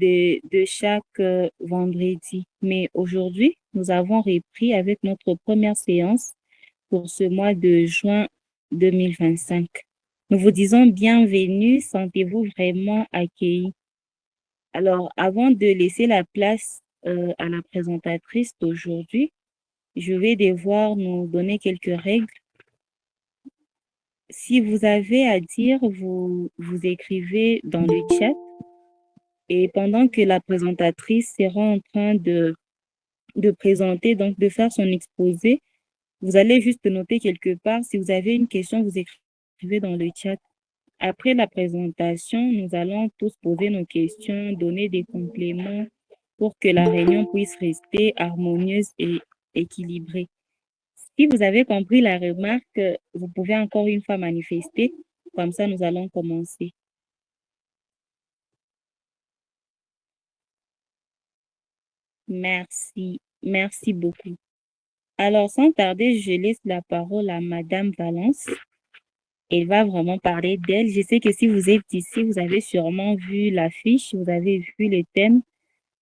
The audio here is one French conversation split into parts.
de chaque vendredi. Mais aujourd'hui, nous avons repris avec notre première séance pour ce mois de juin 2025. Nous vous disons bienvenue, sentez-vous vraiment accueillis. Alors, avant de laisser la place à la présentatrice d'aujourd'hui, je vais devoir nous donner quelques règles. Si vous avez à dire, vous écrivez dans le chat et pendant que la présentatrice sera en train de présenter, donc de faire son exposé, vous allez juste noter quelque part. Si vous avez une question, vous écrivez dans le chat. Après la présentation, nous allons tous poser nos questions, donner des compléments pour que la réunion puisse rester harmonieuse et équilibrée. Si vous avez compris la remarque, vous pouvez encore une fois manifester. Comme ça, nous allons commencer. Merci. Merci beaucoup. Alors, sans tarder, je laisse la parole à Madame Valence. Elle va vraiment parler d'elle. Je sais que si vous êtes ici, vous avez sûrement vu l'affiche, vous avez vu le thème.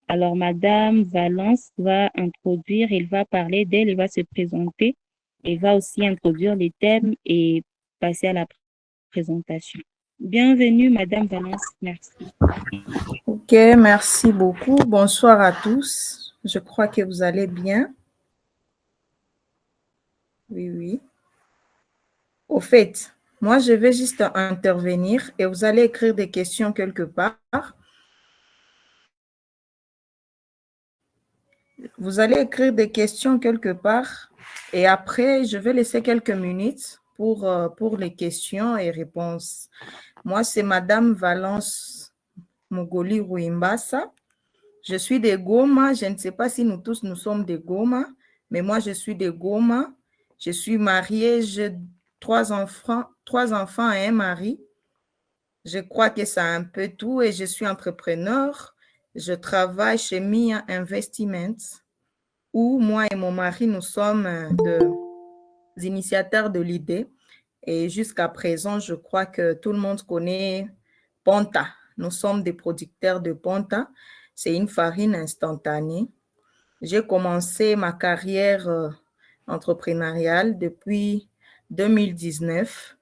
Alors, Madame Valence va introduire, elle va parler d'elle, elle va se présenter, elle va aussi introduire les thèmes et passer à la présentation. Bienvenue, Madame Valence. Merci. Ok, merci beaucoup. Bonsoir à tous. Je crois que vous allez bien. Oui, oui. Au fait, moi, je vais juste intervenir et vous allez écrire des questions quelque part. Vous allez écrire des questions quelque part et après, je vais laisser quelques minutes pour les questions et réponses. Moi, c'est Madame Valence Mogoli Rouimbassa. Je suis de Goma. Je ne sais pas si nous tous, nous sommes de Goma, mais moi, je suis de Goma. Je suis mariée, j'ai trois enfants et un mari. Je crois que c'est un peu tout et je suis entrepreneur. Je travaille chez Mia Investments où moi et mon mari, nous sommes des initiateurs de l'idée. Et jusqu'à présent, je crois que tout le monde connaît Ponta. Nous sommes des producteurs de Ponta. C'est une farine instantanée. J'ai commencé ma carrière entrepreneuriale depuis 2019.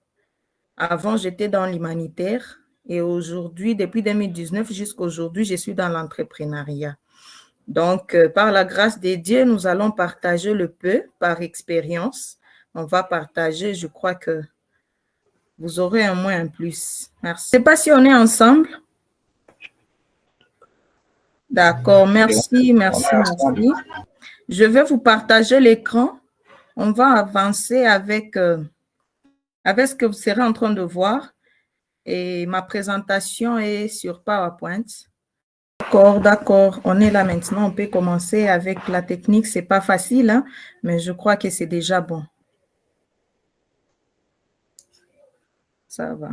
Avant, j'étais dans l'humanitaire et aujourd'hui, depuis 2019 jusqu'à aujourd'hui, je suis dans l'entrepreneuriat. Donc, par la grâce de Dieu, nous allons partager le peu par expérience. On va partager, je crois que vous aurez un moins, un plus. Merci. Je ne sais pas si on est ensemble. D'accord, merci, merci, merci. Je vais vous partager l'écran. On va avancer avec ce que vous serez en train de voir. Et ma présentation est sur PowerPoint. D'accord, d'accord. On est là maintenant. On peut commencer avec la technique. Ce n'est pas facile, hein, mais je crois que c'est déjà bon. Ça va.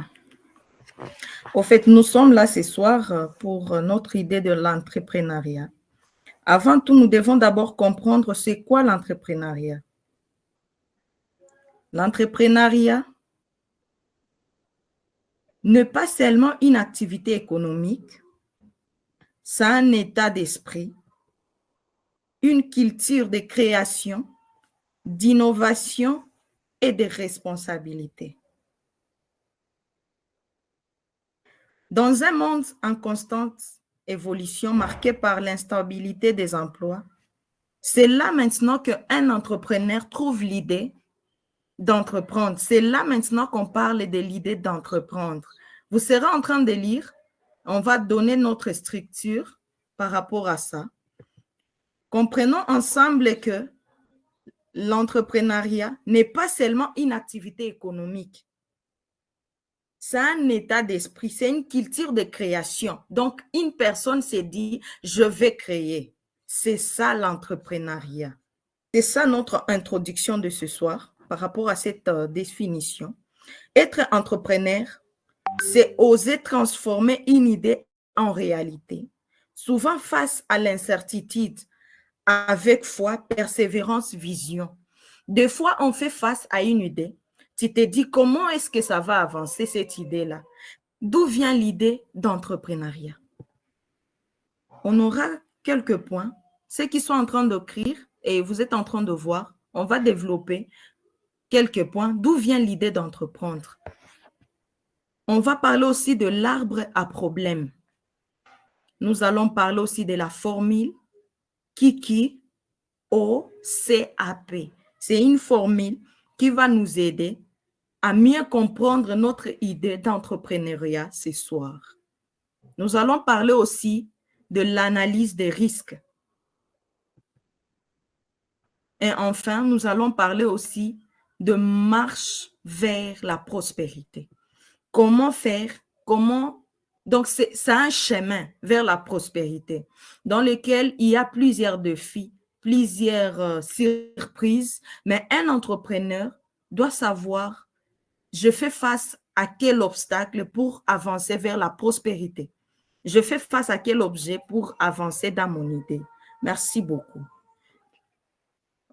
Au fait, nous sommes là ce soir pour notre idée de l'entrepreneuriat. Avant tout, nous devons d'abord comprendre c'est quoi l'entrepreneuriat. L'entrepreneuriat n'est pas seulement une activité économique, c'est un état d'esprit, une culture de création, d'innovation et de responsabilité. Dans un monde en constante évolution marqué par l'instabilité des emplois, c'est là maintenant qu'un entrepreneur trouve l'idée d'entreprendre. C'est là maintenant qu'on parle de l'idée d'entreprendre. Vous serez en train de lire, on va donner notre structure par rapport à ça. Comprenons ensemble que l'entrepreneuriat n'est pas seulement une activité économique. C'est un état d'esprit, c'est une culture de création. Donc, une personne s'est dit, je vais créer. C'est ça l'entrepreneuriat. C'est ça notre introduction de ce soir par rapport à cette définition. Être entrepreneur, c'est oser transformer une idée en réalité. Souvent face à l'incertitude, avec foi, persévérance, vision. Des fois, on fait face à une idée. Tu te dis, comment est-ce que ça va avancer cette idée-là? D'où vient l'idée d'entrepreneuriat? on aura quelques points. Ceux qui sont en train d'écrire et vous êtes en train de voir, on va développer quelques points. D'où vient l'idée d'entreprendre? On va parler aussi de l'arbre à problème. Nous allons parler aussi de la formule Kiki OCAP. C'est une formule qui va nous aider à mieux comprendre notre idée d'entrepreneuriat ce soir. Nous allons parler aussi de l'analyse des risques. Et enfin, nous allons parler aussi de marche vers la prospérité. Comment faire, donc c'est un chemin vers la prospérité dans lequel il y a plusieurs défis, plusieurs surprises, mais un entrepreneur doit savoir, je fais face à quel obstacle pour avancer vers la prospérité. Je fais face à quel objet pour avancer dans mon idée. Merci beaucoup.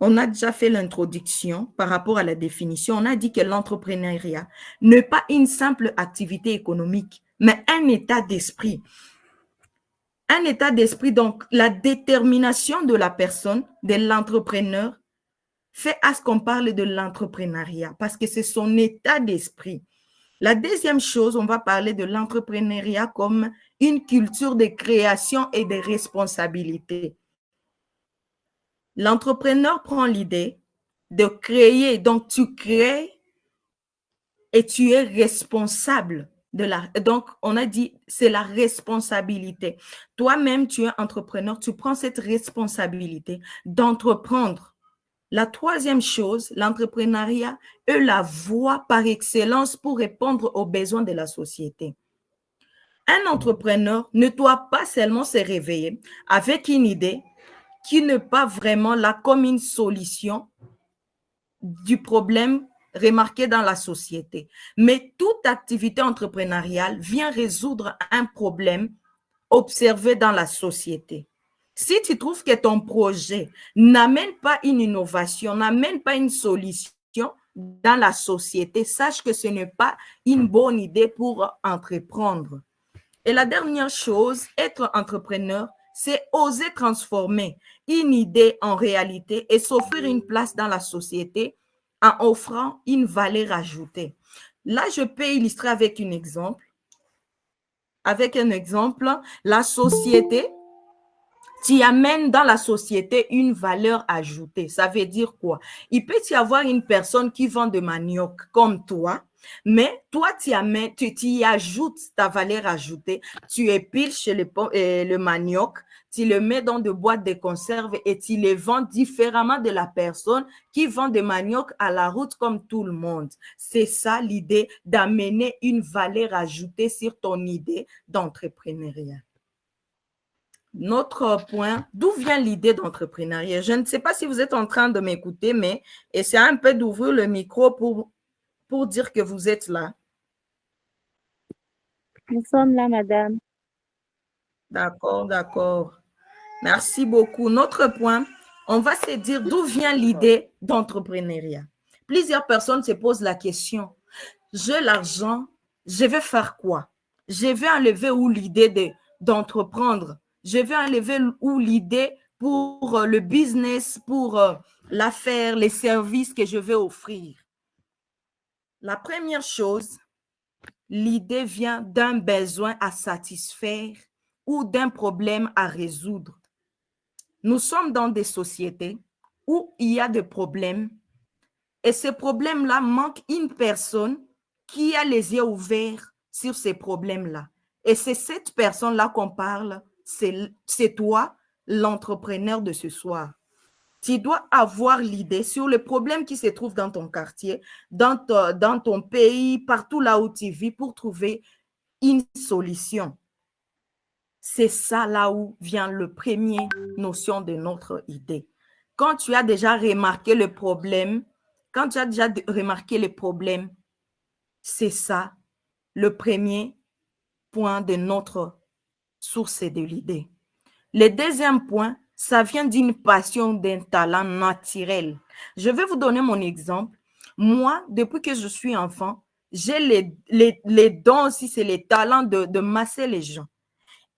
On a déjà fait l'introduction par rapport à la définition. On a dit que l'entrepreneuriat n'est pas une simple activité économique, mais un état d'esprit. Un état d'esprit, donc la détermination de la personne, de l'entrepreneur, fait à ce qu'on parle de l'entrepreneuriat parce que c'est son état d'esprit. La deuxième chose, on va parler de l'entrepreneuriat comme une culture de création et de responsabilité. L'entrepreneur prend l'idée de créer, donc tu crées et tu es responsable de la... Donc, on a dit, c'est la responsabilité. Toi-même, tu es entrepreneur, tu prends cette responsabilité d'entreprendre. La troisième chose, l'entrepreneuriat est la voie par excellence pour répondre aux besoins de la société. Un entrepreneur ne doit pas seulement se réveiller avec une idée qui n'est pas vraiment là comme une solution du problème remarqué dans la société. Mais toute activité entrepreneuriale vient résoudre un problème observé dans la société. Si tu trouves que ton projet n'amène pas une innovation, n'amène pas une solution dans la société, sache que ce n'est pas une bonne idée pour entreprendre. Et la dernière chose, être entrepreneur, c'est oser transformer une idée en réalité et s'offrir une place dans la société en offrant une valeur ajoutée. Là, je peux illustrer avec un exemple. Avec un exemple, la société, tu amènes dans la société une valeur ajoutée. Ça veut dire quoi? Il peut y avoir une personne qui vend de manioc comme toi, mais toi, tu y ajoutes ta valeur ajoutée. Tu épilches le manioc, tu le mets dans de boîtes de conserve et tu les vends différemment de la personne qui vend de manioc à la route comme tout le monde. C'est ça l'idée d'amener une valeur ajoutée sur ton idée d'entrepreneuriat. Notre point, d'où vient l'idée d'entrepreneuriat? Je ne sais pas si vous êtes en train de m'écouter, mais essayez un peu d'ouvrir le micro pour dire que vous êtes là. Nous sommes là, madame. D'accord, d'accord. Merci beaucoup. Notre point, on va se dire d'où vient l'idée d'entrepreneuriat. Plusieurs personnes se posent la question, j'ai l'argent, je vais faire quoi? Je vais enlever où l'idée d'entreprendre? Je vais enlever où l'idée pour le business, pour l'affaire, les services que je vais offrir? La première chose, l'idée vient d'un besoin à satisfaire ou d'un problème à résoudre. Nous sommes dans des sociétés où il y a des problèmes et ces problèmes-là manquent une personne qui a les yeux ouverts sur ces problèmes-là. Et c'est cette personne-là qu'on parle, c'est toi, l'entrepreneur de ce soir. Tu dois avoir l'idée sur le problème qui se trouve dans ton quartier, dans ton pays, partout là où tu vis pour trouver une solution. C'est ça là où vient le premier notion de notre idée. Quand tu as déjà remarqué le problème, c'est ça le premier point de notre source de l'idée. Le deuxième point, ça vient d'une passion, d'un talent naturel. Je vais vous donner mon exemple. Moi, depuis que je suis enfant, j'ai les dons aussi, c'est les talents de masser les gens.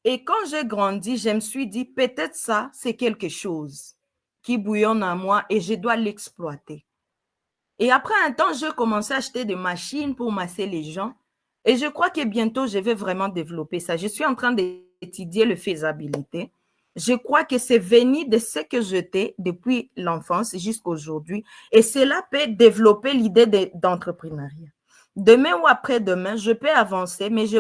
Et quand j'ai grandi, je me suis dit, peut-être ça, c'est quelque chose qui bouillonne en moi et je dois l'exploiter. Et après un temps, j'ai commencé à acheter des machines pour masser les gens. Et je crois que bientôt, je vais vraiment développer ça. Je suis en train d'étudier la faisabilité. Je crois que c'est venu de ce que j'étais depuis l'enfance jusqu'à aujourd'hui. Et cela peut développer l'idée d'entrepreneuriat. Demain ou après-demain, je peux avancer, mais je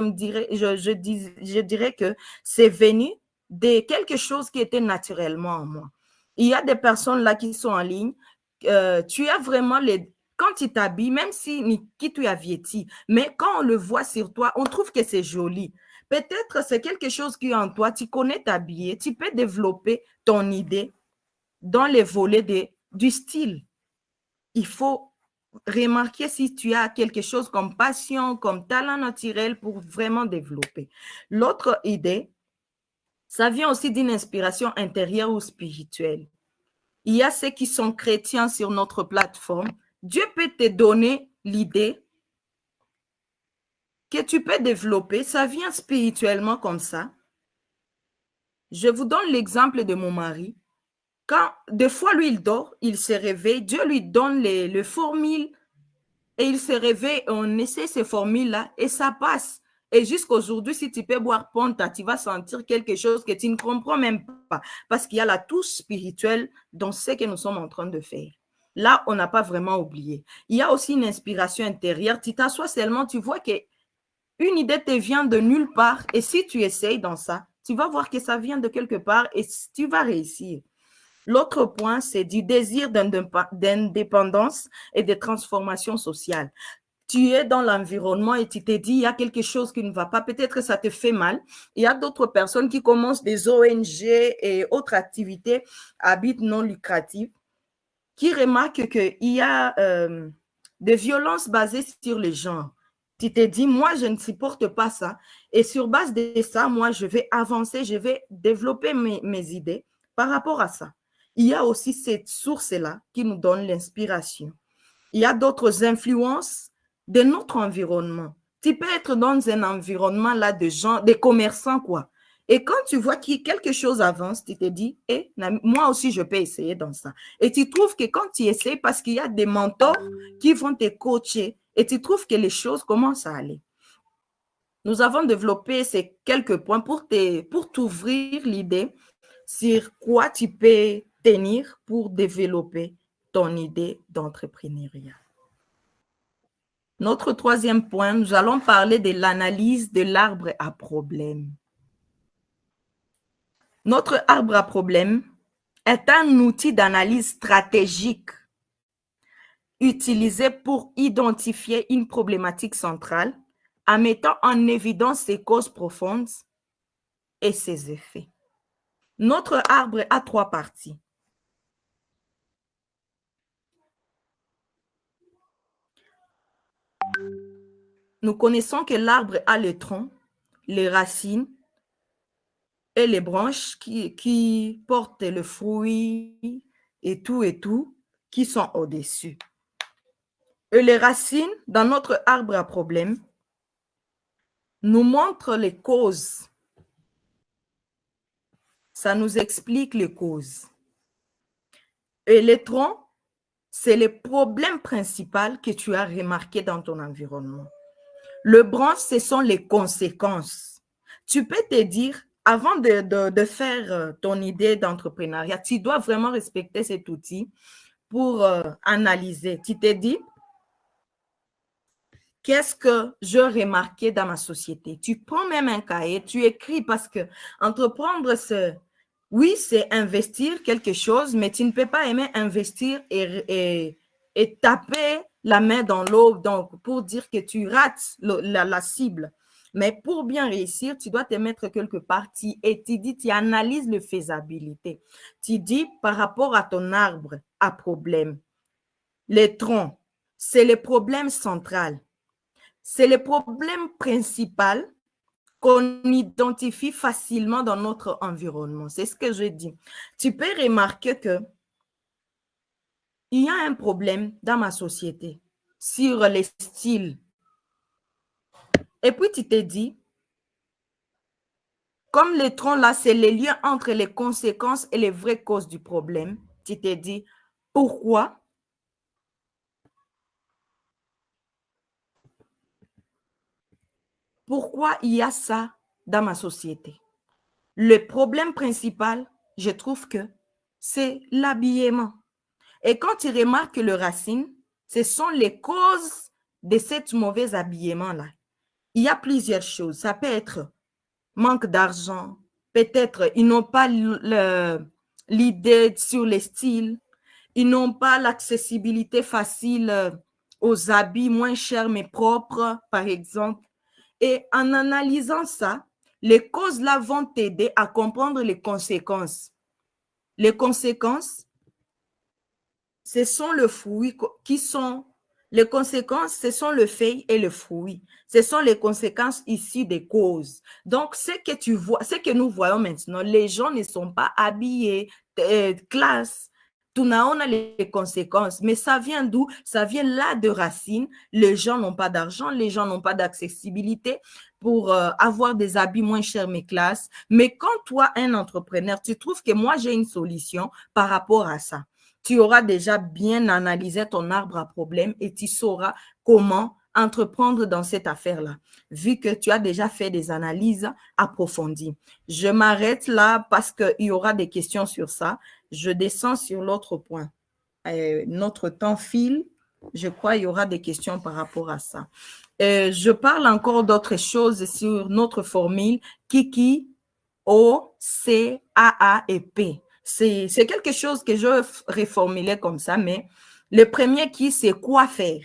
dirais que c'est venu de quelque chose qui était naturellement en moi. Il y a des personnes là qui sont en ligne. Tu as vraiment quand tu t'habilles, même si qui tu as vêti, mais quand on le voit sur toi, on trouve que c'est joli. Peut-être c'est quelque chose qui est en toi, tu connais t'habiller, tu peux développer ton idée dans les volets du style. Il faut remarquer si tu as quelque chose comme passion, comme talent naturel pour vraiment développer. L'autre idée, ça vient aussi d'une inspiration intérieure ou spirituelle. Il y a ceux qui sont chrétiens sur notre plateforme. Dieu peut te donner l'idée que tu peux développer. Ça vient spirituellement comme ça. Je vous donne l'exemple de mon mari. Quand des fois, lui, il dort, il se réveille, Dieu lui donne les formules et il se réveille, on essaie ces formules-là et ça passe. Et jusqu'aujourd'hui, si tu peux boire Ponta, tu vas sentir quelque chose que tu ne comprends même pas parce qu'il y a la touche spirituelle dans ce que nous sommes en train de faire. Là, on n'a pas vraiment oublié. Il y a aussi une inspiration intérieure. Tu t'assois seulement, tu vois qu'une idée te vient de nulle part et si tu essayes dans ça, tu vas voir que ça vient de quelque part et tu vas réussir. L'autre point, c'est du désir d'indépendance et de transformation sociale. Tu es dans l'environnement et tu te dis, il y a quelque chose qui ne va pas, peut-être que ça te fait mal. Il y a d'autres personnes qui commencent des ONG et autres activités à but non lucratif qui remarquent qu'il y a des violences basées sur les genres. Tu te dis, moi, je ne supporte pas ça. Et sur base de ça, moi, je vais avancer, je vais développer mes idées par rapport à ça. Il y a aussi cette source-là qui nous donne l'inspiration. Il y a d'autres influences de notre environnement. Tu peux être dans un environnement là de gens, des commerçants, quoi. Et quand tu vois que quelque chose avance, tu te dis, eh, moi aussi, je peux essayer dans ça. Et tu trouves que quand tu essaies, parce qu'il y a des mentors qui vont te coacher, et tu trouves que les choses commencent à aller. Nous avons développé ces quelques points pour t'ouvrir l'idée sur quoi tu peux tenir pour développer ton idée d'entrepreneuriat. Notre troisième point, nous allons parler de l'analyse de l'arbre à problème. Notre arbre à problème est un outil d'analyse stratégique utilisé pour identifier une problématique centrale en mettant en évidence ses causes profondes et ses effets. Notre arbre a trois parties. Nous connaissons que l'arbre a le tronc, les racines et les branches qui portent le fruit et tout, qui sont au-dessus. Et les racines, dans notre arbre à problème, nous montrent les causes. Ça nous explique les causes. Et les troncs, c'est les problèmes principaux que tu as remarqués dans ton environnement. Le branche, ce sont les conséquences. Tu peux te dire, avant de faire ton idée d'entrepreneuriat, tu dois vraiment respecter cet outil pour analyser. Tu te dis, qu'est-ce que je remarquais dans ma société? Tu prends même un cahier, tu écris parce que entreprendre, oui, c'est investir quelque chose, mais tu ne peux pas aimer investir et taper la main dans l'eau donc pour dire que tu rates la cible. Mais pour bien réussir, tu dois te mettre quelque part et tu analyses la faisabilité. Tu dis par rapport à ton arbre à problème, les troncs, c'est le problème central. C'est le problème principal qu'on identifie facilement dans notre environnement. C'est ce que je dis. Tu peux remarquer que il y a un problème dans ma société sur les styles. Et puis tu te dis, comme les troncs là, c'est les liens entre les conséquences et les vraies causes du problème. Tu t'es dit, pourquoi? Pourquoi il y a ça dans ma société? Le problème principal, je trouve que c'est l'habillement. Et quand tu remarques le racine, ce sont les causes de cet mauvais habillement-là. Il y a plusieurs choses. Ça peut être manque d'argent, peut-être ils n'ont pas l'idée sur les styles, ils n'ont pas l'accessibilité facile aux habits moins chers mais propres, par exemple. Et en analysant ça, les causes là vont t'aider à comprendre les conséquences. Les conséquences, ce sont le fruit qui sont, les conséquences, ce sont le fait et le fruit. Ce sont les conséquences ici des causes. Donc, ce que tu vois, ce que nous voyons maintenant, les gens ne sont pas habillés, classe. Tout n'a on a les conséquences. Mais ça vient d'où? Ça vient là de racines. Les gens n'ont pas d'argent, les gens n'ont pas d'accessibilité pour avoir des habits moins chers, mais classe. Mais quand toi, un entrepreneur, tu trouves que moi, j'ai une solution par rapport à ça, tu auras déjà bien analysé ton arbre à problème et tu sauras comment entreprendre dans cette affaire-là, vu que tu as déjà fait des analyses approfondies. Je m'arrête là parce qu'il y aura des questions sur ça. Je descends sur l'autre point. Notre temps file. Je crois qu'il y aura des questions par rapport à ça. Je parle encore d'autres choses sur notre formule Kiki, O, C, A, A et P. C'est quelque chose que je reformulais comme ça, mais le premier qui, c'est quoi faire?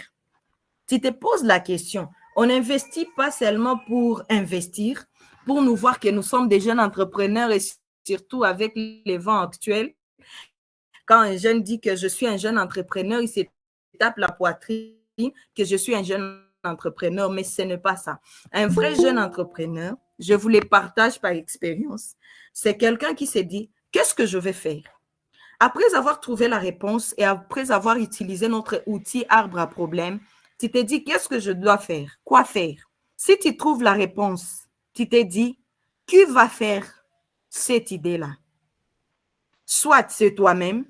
Tu te poses la question. On n'investit pas seulement pour investir, pour nous voir que nous sommes des jeunes entrepreneurs et surtout avec les vents actuels. Quand un jeune dit que je suis un jeune entrepreneur, il se tape la poitrine que je suis un jeune entrepreneur, mais ce n'est pas ça. Un vrai jeune entrepreneur, je vous les partage par expérience, c'est quelqu'un qui s'est dit, qu'est-ce que je vais faire? Après avoir trouvé la réponse et après avoir utilisé notre outil arbre à problème, tu t'es dit, qu'est-ce que je dois faire? Quoi faire? Si tu trouves la réponse, tu t'es dit, qui va faire cette idée-là? Soit c'est toi-même,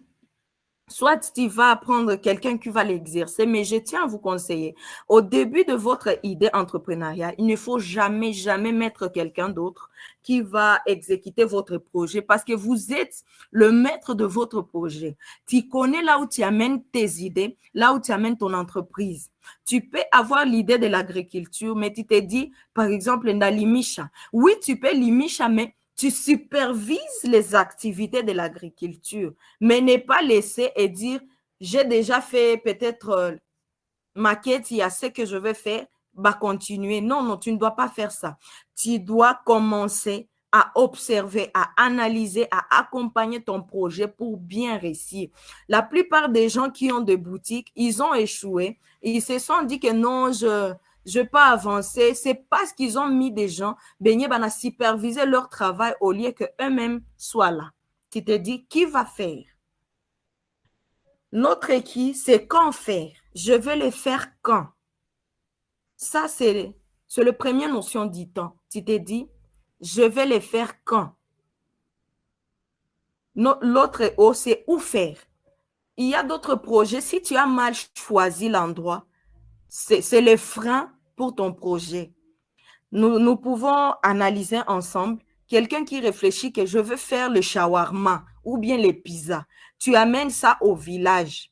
soit tu vas prendre quelqu'un qui va l'exercer, mais je tiens à vous conseiller, au début de votre idée entrepreneuriale, il ne faut jamais, jamais mettre quelqu'un d'autre qui va exécuter votre projet parce que vous êtes le maître de votre projet. Tu connais là où tu amènes tes idées, là où tu amènes ton entreprise. Tu peux avoir l'idée de l'agriculture, mais tu te dis, par exemple, Ndalimicha. Oui, tu peux Limicha, mais tu supervises les activités de l'agriculture, mais ne pas laisser et dire, j'ai déjà fait peut-être ma quête, il y a ce que je vais faire, bah continuer. Non, non, tu ne dois pas faire ça. Tu dois commencer à observer, à analyser, à accompagner ton projet pour bien réussir. La plupart des gens qui ont des boutiques, ils ont échoué. Ils se sont dit que non, je ne vais pas avancer. C'est parce qu'ils ont mis des gens, à superviser leur travail au lieu qu'eux-mêmes soient là. Tu te dis, qui va faire? Notre équipe, c'est quand faire. Je vais le faire quand. Ça, c'est la première notion du temps. Tu t'es dit, je vais le faire quand. L'autre O, c'est où faire. Il y a d'autres projets. Si tu as mal choisi l'endroit, c'est le frein pour ton projet. Nous pouvons analyser ensemble quelqu'un qui réfléchit que je veux faire le shawarma ou bien les pizzas. Tu amènes ça au village.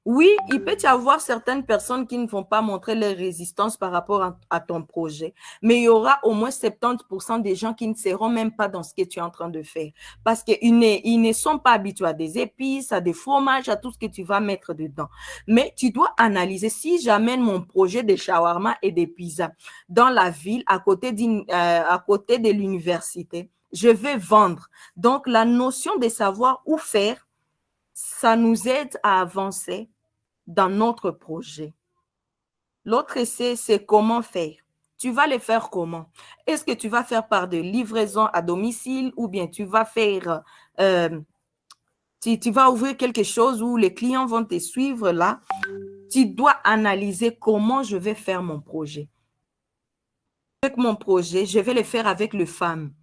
Oui, il peut y avoir certaines personnes qui ne vont pas montrer leur résistance par rapport à ton projet, mais il y aura au moins 70% des gens qui ne seront même pas dans ce que tu es en train de faire parce qu'ils ne sont pas habitués à des épices, à des fromages, à tout ce que tu vas mettre dedans. Mais tu dois analyser si j'amène mon projet de shawarma et de pizza dans la ville à côté de l'université, je vais vendre. Donc, la notion de savoir où faire, ça nous aide à avancer dans notre projet. L'autre essai, c'est comment faire. Tu vas le faire comment? Est-ce que tu vas faire par de livraison à domicile ou bien tu vas faire, tu vas ouvrir quelque chose où les clients vont te suivre là? Tu dois analyser comment je vais faire mon projet. Avec mon projet, je vais le faire avec les femmes.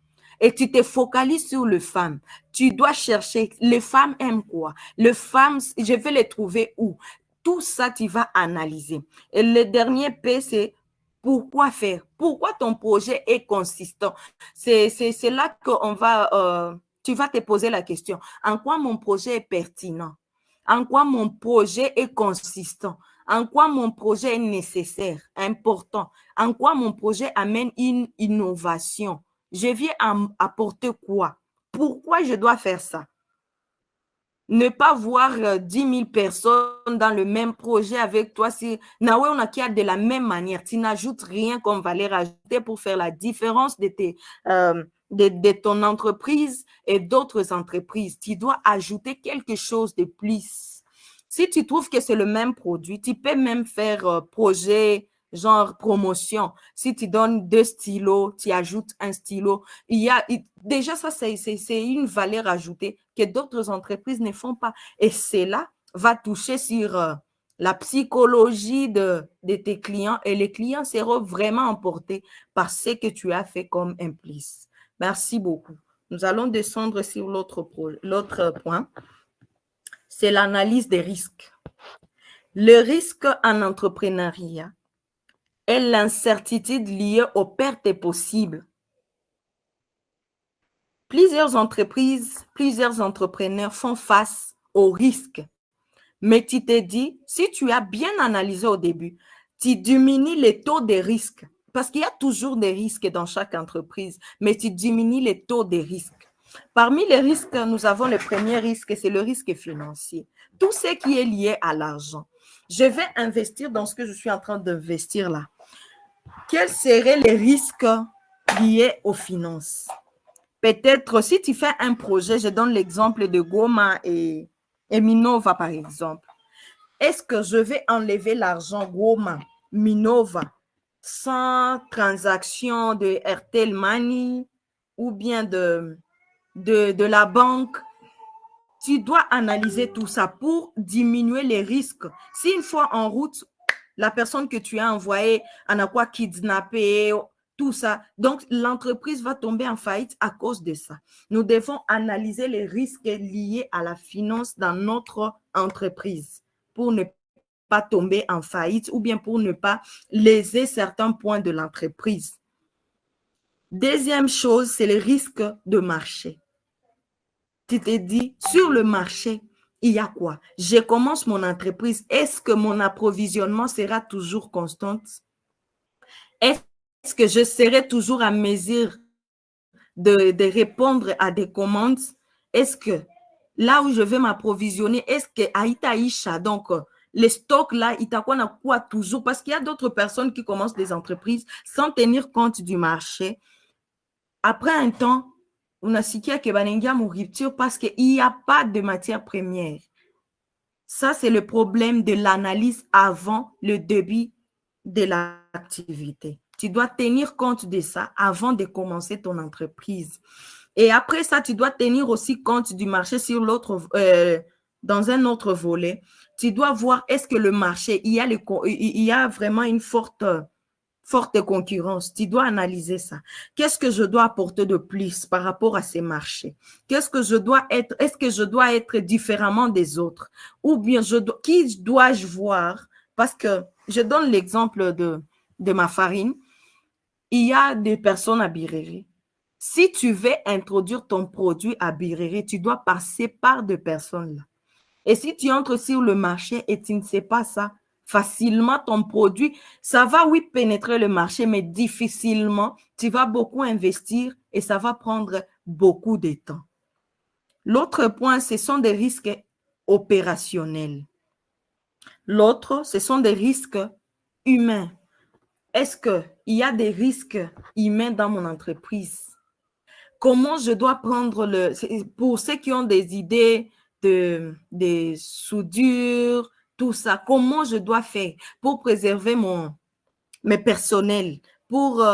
et tu te focalises sur les femmes. Tu dois chercher, les femmes aiment quoi? Les femmes, je vais les trouver où? Tout ça, tu vas analyser. Et le dernier P, c'est pourquoi faire? Pourquoi ton projet est consistant? C'est là qu'on va, tu vas te poser la question. En quoi mon projet est pertinent? En quoi mon projet est consistant? En quoi mon projet est nécessaire, important? En quoi mon projet amène une innovation? Je viens apporter quoi? Pourquoi je dois faire ça? Ne pas voir 10 000 personnes dans le même projet avec toi. Si Nawe, on a qui a de la même manière. Tu n'ajoutes rien comme valeur ajoutée pour faire la différence de ton entreprise et d'autres entreprises. Tu dois ajouter quelque chose de plus. Si tu trouves que c'est le même produit, tu peux même faire projet genre promotion. Si tu donnes 2 stylos, tu ajoutes un stylo. Déjà, ça, c'est une valeur ajoutée que d'autres entreprises ne font pas. Et cela va toucher sur la psychologie de tes clients et les clients seront vraiment emportés par ce que tu as fait comme implice. Merci beaucoup. Nous allons descendre sur l'autre point. C'est l'analyse des risques. Le risque en entrepreneuriat est l'incertitude liée aux pertes possibles. Plusieurs entreprises, plusieurs entrepreneurs font face aux risques. Mais tu te dis, si tu as bien analysé au début, tu diminues les taux de risque. Parce qu'il y a toujours des risques dans chaque entreprise, mais tu diminues les taux de risque. Parmi les risques, nous avons le premier risque, c'est le risque financier. Tout ce qui est lié à l'argent. Je vais investir dans ce que je suis en train d'investir là. Quels seraient les risques liés aux finances? Peut-être si tu fais un projet, je donne l'exemple de Goma et Minova par exemple. Est-ce que je vais enlever l'argent Goma, Minova, sans transaction de Airtel Money ou bien de la banque? Tu dois analyser tout ça pour diminuer les risques. Si une fois en route, la personne que tu as envoyée en a quoi kidnapper, tout ça. Donc, l'entreprise va tomber en faillite à cause de ça. Nous devons analyser les risques liés à la finance dans notre entreprise pour ne pas tomber en faillite ou bien pour ne pas léser certains points de l'entreprise. Deuxième chose, c'est le risque de marché. Tu te dis, sur le marché, il y a quoi? Je commence mon entreprise. Est-ce que mon approvisionnement sera toujours constant? Est-ce que je serai toujours à mesure de répondre à des commandes? Est-ce que là où je vais m'approvisionner, est-ce que Aïtaïcha, donc les stocks là, il t'a quoi toujours? Parce qu'il y a d'autres personnes qui commencent des entreprises sans tenir compte du marché. Après un temps, on a sikia que banengia mon rupture parce qu'il n'y a pas de matière première. Ça, c'est le problème de l'analyse avant le début de l'activité. Tu dois tenir compte de ça avant de commencer ton entreprise. Et après ça, tu dois tenir aussi compte du marché sur dans un autre volet. Tu dois voir est-ce que le marché, il y a vraiment une forte concurrence. Tu dois analyser ça. Qu'est-ce que je dois apporter de plus par rapport à ces marchés? Qu'est-ce que je dois être? Est-ce que je dois être différemment des autres? Ou bien qui dois-je voir? Parce que je donne l'exemple de ma farine. Il y a des personnes à Birere. Si tu veux introduire ton produit à Birere, tu dois passer par des personnes là. Et si tu entres sur le marché et tu ne sais pas ça, facilement ton produit, ça va, oui, pénétrer le marché, mais difficilement, tu vas beaucoup investir et ça va prendre beaucoup de temps. L'autre point, ce sont des risques opérationnels. L'autre, ce sont des risques humains. Est-ce qu'il y a des risques humains dans mon entreprise? Comment je dois prendre pour ceux qui ont des idées de soudure, tout ça, comment je dois faire pour préserver mes personnels, pour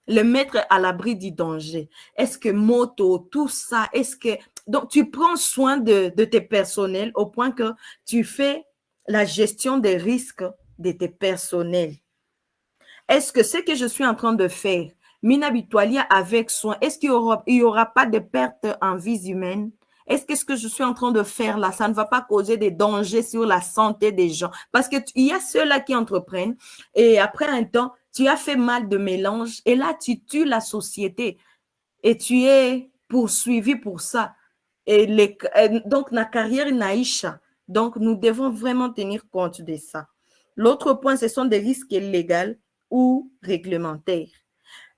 le mettre à l'abri du danger? Est-ce que moto, tout ça, donc tu prends soin de tes personnels au point que tu fais la gestion des risques de tes personnels? Est-ce que ce que je suis en train de faire Mina Bitoalia avec soin. Est-ce qu'il y aura pas de perte en vie humaine? Est-ce que ce que je suis en train de faire là, ça ne va pas causer des dangers sur la santé des gens? Parce qu'il y a ceux-là qui entreprennent et après un temps, tu as fait mal de mélange et là, tu tues la société et tu es poursuivi pour ça. Donc, la carrière naïcha. Donc, nous devons vraiment tenir compte de ça. L'autre point, ce sont des risques légaux ou réglementaires.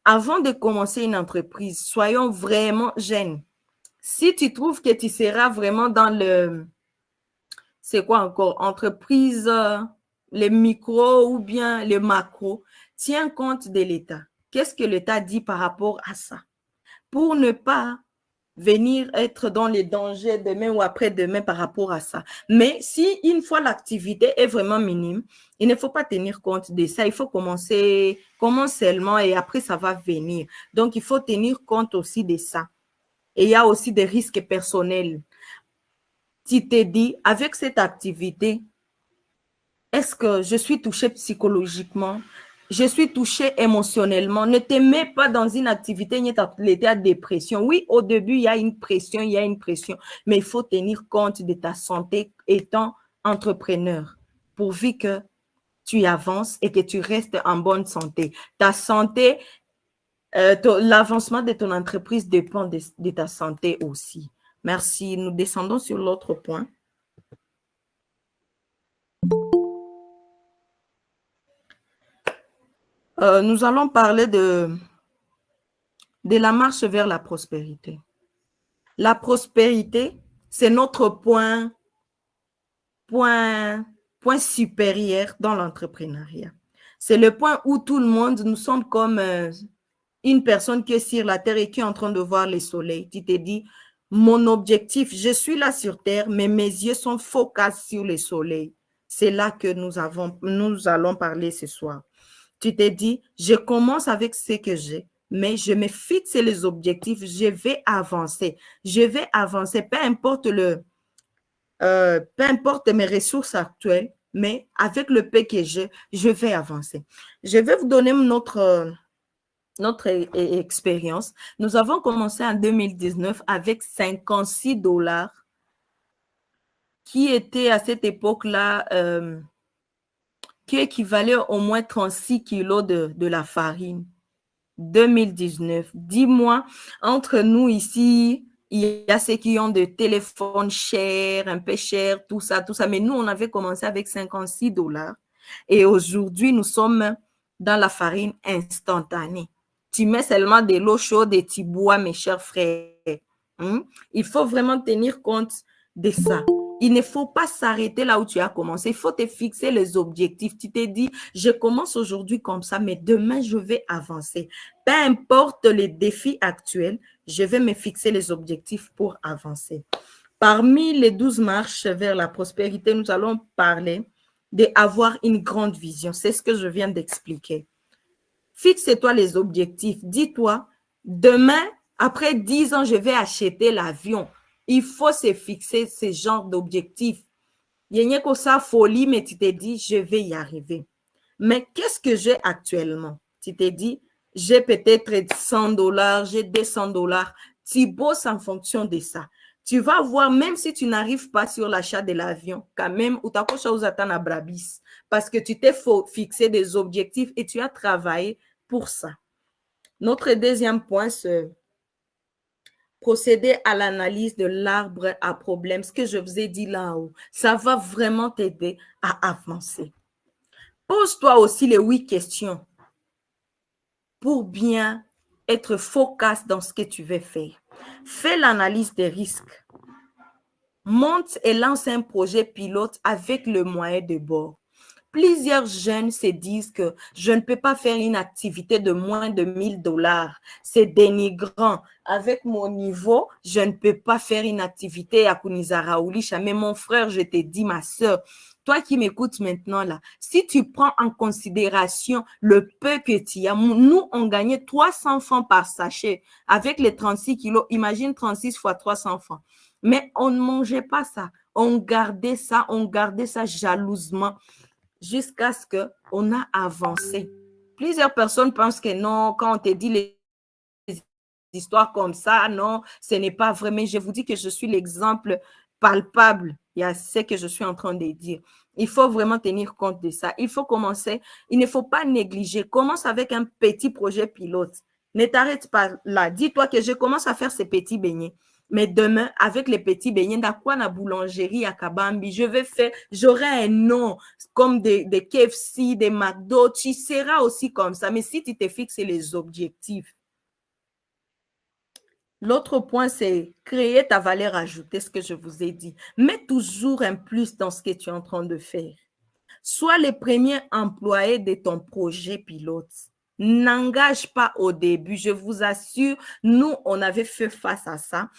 Avant de commencer une entreprise, soyons vraiment jeunes. Si tu trouves que tu seras vraiment dans c'est quoi encore, entreprise, les micros ou bien les macros, tiens compte de l'État. Qu'est-ce que l'État dit par rapport à ça? Pour ne pas venir être dans les dangers demain ou après-demain par rapport à ça. Mais si une fois l'activité est vraiment minime, il ne faut pas tenir compte de ça. Il faut commencer seulement et après ça va venir. Donc, il faut tenir compte aussi de ça. Et il y a aussi des risques personnels. Tu te dis, avec cette activité, est-ce que je suis touchée psychologiquement? Je suis touchée émotionnellement. Ne te mets pas dans une activité, l'état de dépression. Oui, au début, il y a une pression, mais il faut tenir compte de ta santé étant entrepreneur, pourvu que tu avances et que tu restes en bonne santé. Ta santé, l'avancement de ton entreprise dépend de ta santé aussi. Merci. Nous descendons sur l'autre point. Nous allons parler de la marche vers la prospérité. La prospérité, c'est notre point supérieur dans l'entrepreneuriat. C'est le point où tout le monde, nous sommes comme une personne qui est sur la terre et qui est en train de voir le soleil. Tu te dis, mon objectif, je suis là sur terre, mais mes yeux sont focus sur le soleil. C'est là que nous allons parler ce soir. Tu te dis, je commence avec ce que j'ai, mais je me fixe les objectifs, je vais avancer. Je vais avancer, peu importe mes ressources actuelles, mais avec le peu que j'ai, je vais avancer. Je vais vous donner notre expérience. Nous avons commencé en 2019 avec 56 $, qui était à cette époque-là, qui équivalait au moins 36 kilos de la farine. 2019. Dis-moi, entre nous ici, il y a ceux qui ont des téléphones chers, un peu chers, tout ça. Mais nous, on avait commencé avec 56 $. Et aujourd'hui, nous sommes dans la farine instantanée. Tu mets seulement de l'eau chaude et tu bois, mes chers frères. Il faut vraiment tenir compte de ça. Il ne faut pas s'arrêter là où tu as commencé. Il faut te fixer les objectifs. Tu t'es dit, je commence aujourd'hui comme ça, mais demain, je vais avancer. Peu importe les défis actuels, je vais me fixer les objectifs pour avancer. Parmi les 12 marches vers la prospérité, nous allons parler d'avoir une grande vision. C'est ce que je viens d'expliquer. Fixe-toi les objectifs. Dis-toi, demain, après 10 ans, je vais acheter l'avion. Il faut se fixer ce genre d'objectifs. Il y a que ça folie, mais tu te dis, je vais y arriver. Mais qu'est-ce que j'ai actuellement? Tu te dis, j'ai peut-être 100 $, j'ai 200 $. Tu bosses en fonction de ça. Tu vas voir, même si tu n'arrives pas sur l'achat de l'avion, quand même, ou tu as brabis, parce que tu t'es fixé des objectifs et tu as travaillé pour ça. Notre deuxième point, c'est procéder à l'analyse de l'arbre à problème. Ce que je vous ai dit là-haut, ça va vraiment t'aider à avancer. Pose-toi aussi les 8 questions pour bien être focus dans ce que tu veux faire. Fais l'analyse des risques. Monte et lance un projet pilote avec le moyen de bord. Plusieurs jeunes se disent que je ne peux pas faire une activité de moins de 1000 $. C'est dénigrant. Avec mon niveau, je ne peux pas faire une activité à Kunizaraoulisha. Mais mon frère, je te dis, ma soeur, toi qui m'écoutes maintenant là, si tu prends en considération le peu que tu as, nous, on gagnait 300 francs par sachet. Avec les 36 kilos, imagine 36 fois 300 francs. Mais on ne mangeait pas ça. On gardait ça jalousement, jusqu'à ce qu'on a avancé. Plusieurs personnes pensent que non, quand on te dit les histoires comme ça, non, ce n'est pas vrai. Mais je vous dis que je suis l'exemple palpable. Il y a ce que je suis en train de dire. Il faut vraiment tenir compte de ça. Il faut commencer. Il ne faut pas négliger. Commence avec un petit projet pilote. Ne t'arrête pas là. Dis-toi que je commence à faire ces petits beignets. Mais demain, avec les petits beignets, dans quoi la boulangerie à Kabambi, j'aurai un nom comme des KFC, des McDo, tu seras aussi comme ça. Mais si tu te fixes les objectifs, l'autre point, c'est créer ta valeur ajoutée, ce que je vous ai dit. Mets toujours un plus dans ce que tu es en train de faire. Sois le premier employé de ton projet pilote. N'engage pas au début. Je vous assure, nous, on avait fait face à ça.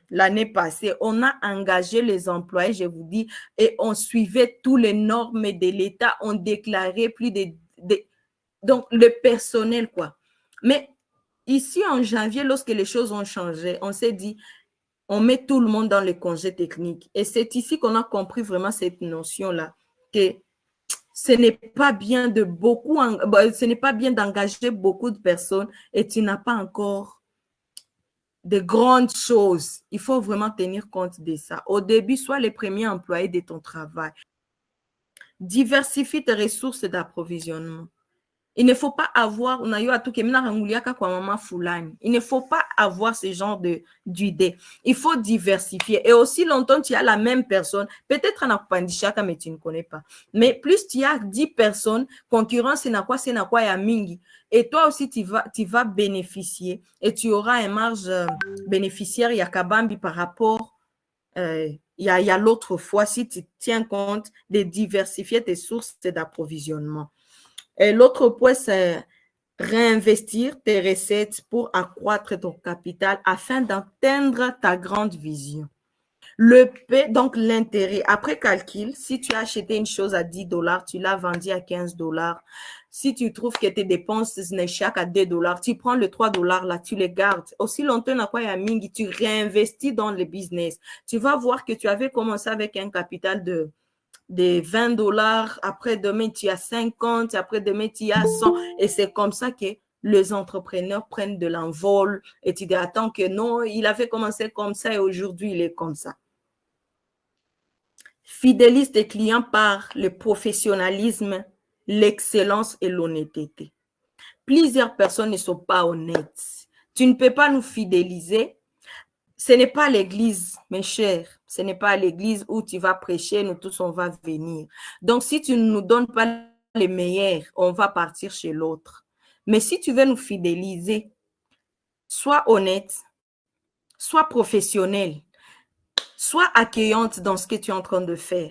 L'année passée, on a engagé les employés, je vous dis, et on suivait tous les normes de l'État, on déclarait plus donc le personnel, quoi. Mais ici, en janvier, lorsque les choses ont changé, on s'est dit, on met tout le monde dans les congés techniques. Et c'est ici qu'on a compris vraiment cette notion-là, que ce n'est pas bien ce n'est pas bien d'engager beaucoup de personnes et tu n'as pas encore de grandes choses. Il faut vraiment tenir compte de ça. Au début, sois le premier employé de ton travail. Diversifie tes ressources d'approvisionnement. Il ne faut pas avoir, il ne faut pas avoir ce genre d'idée. Il faut diversifier. Et aussi longtemps, tu as la même personne. Peut-être en Pandishaka, mais tu ne connais pas. Mais plus tu as 10 personnes, concurrence, c'est quoi, y a mingi. Et toi aussi, tu vas bénéficier. Et tu auras une marge bénéficiaire, il y a Kabambi par rapport il y a l'autre fois, si tu tiens compte de diversifier tes sources d'approvisionnement. Et l'autre point, c'est réinvestir tes recettes pour accroître ton capital afin d'atteindre ta grande vision. Le P, donc l'intérêt, après calcul, si tu as acheté une chose à 10 $, tu l'as vendue à 15 $. Si tu trouves que tes dépenses n'échappent à 2 $, tu prends les 3 $ là, tu les gardes. Aussi longtemps tu réinvestis dans le business. Tu vas voir que tu avais commencé avec un capital de 20 $, après demain tu as 50, après demain tu as 100, et c'est comme ça que les entrepreneurs prennent de l'envol et tu dis attends que non, il avait commencé comme ça et aujourd'hui il est comme ça. Fidélise tes clients par le professionnalisme, l'excellence et l'honnêteté. Plusieurs personnes ne sont pas honnêtes. Tu ne peux pas nous fidéliser. Ce n'est pas l'église, mes chers. Ce n'est pas l'église où tu vas prêcher, nous tous, on va venir. Donc, si tu ne nous donnes pas les meilleurs, on va partir chez l'autre. Mais si tu veux nous fidéliser, sois honnête, sois professionnel, sois accueillante dans ce que tu es en train de faire.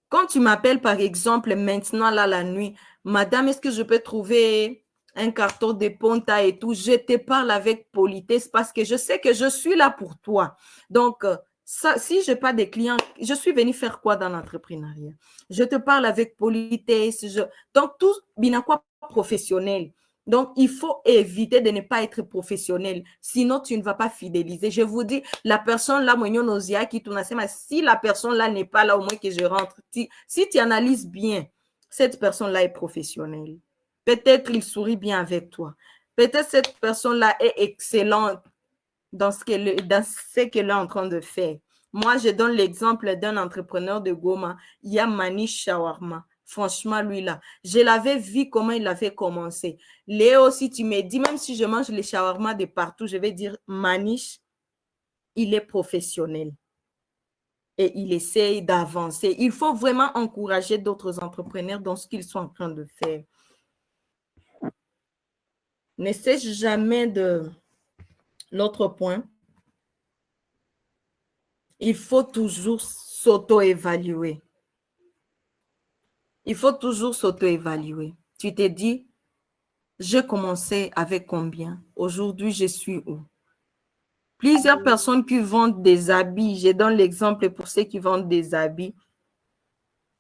Quand tu m'appelles, par exemple, maintenant, là, la nuit, madame, est-ce que je peux trouver un carton de Ponta et tout? Je te parle avec politesse parce que je sais que je suis là pour toi. Donc, si je n'ai pas de clients, je suis venue faire quoi dans l'entrepreneuriat? Je te parle avec politesse. Donc, tout, bien quoi professionnel. Donc, il faut éviter de ne pas être professionnel. Sinon, tu ne vas pas fidéliser. Je vous dis, la personne là, si la personne là n'est pas là, au moins que je rentre. Si tu analyses bien, cette personne-là est professionnelle. Peut-être il sourit bien avec toi. Peut-être cette personne-là est excellente dans ce qu'elle est en train de faire. Moi, je donne l'exemple d'un entrepreneur de Goma. Il y a Manish Shawarma. Franchement, lui là, je l'avais vu comment il avait commencé. Léo, si tu me dis, même si je mange les shawarma de partout, je vais dire Manish, il est professionnel et il essaye d'avancer. Il faut vraiment encourager d'autres entrepreneurs dans ce qu'ils sont en train de faire. Ne cesse jamais de... L'autre point, il faut toujours s'auto-évaluer. Il faut toujours s'auto-évaluer. Tu t'es dit, j'ai commencé avec combien? Aujourd'hui, je suis où? Plusieurs personnes qui vendent des habits, je donne l'exemple pour ceux qui vendent des habits,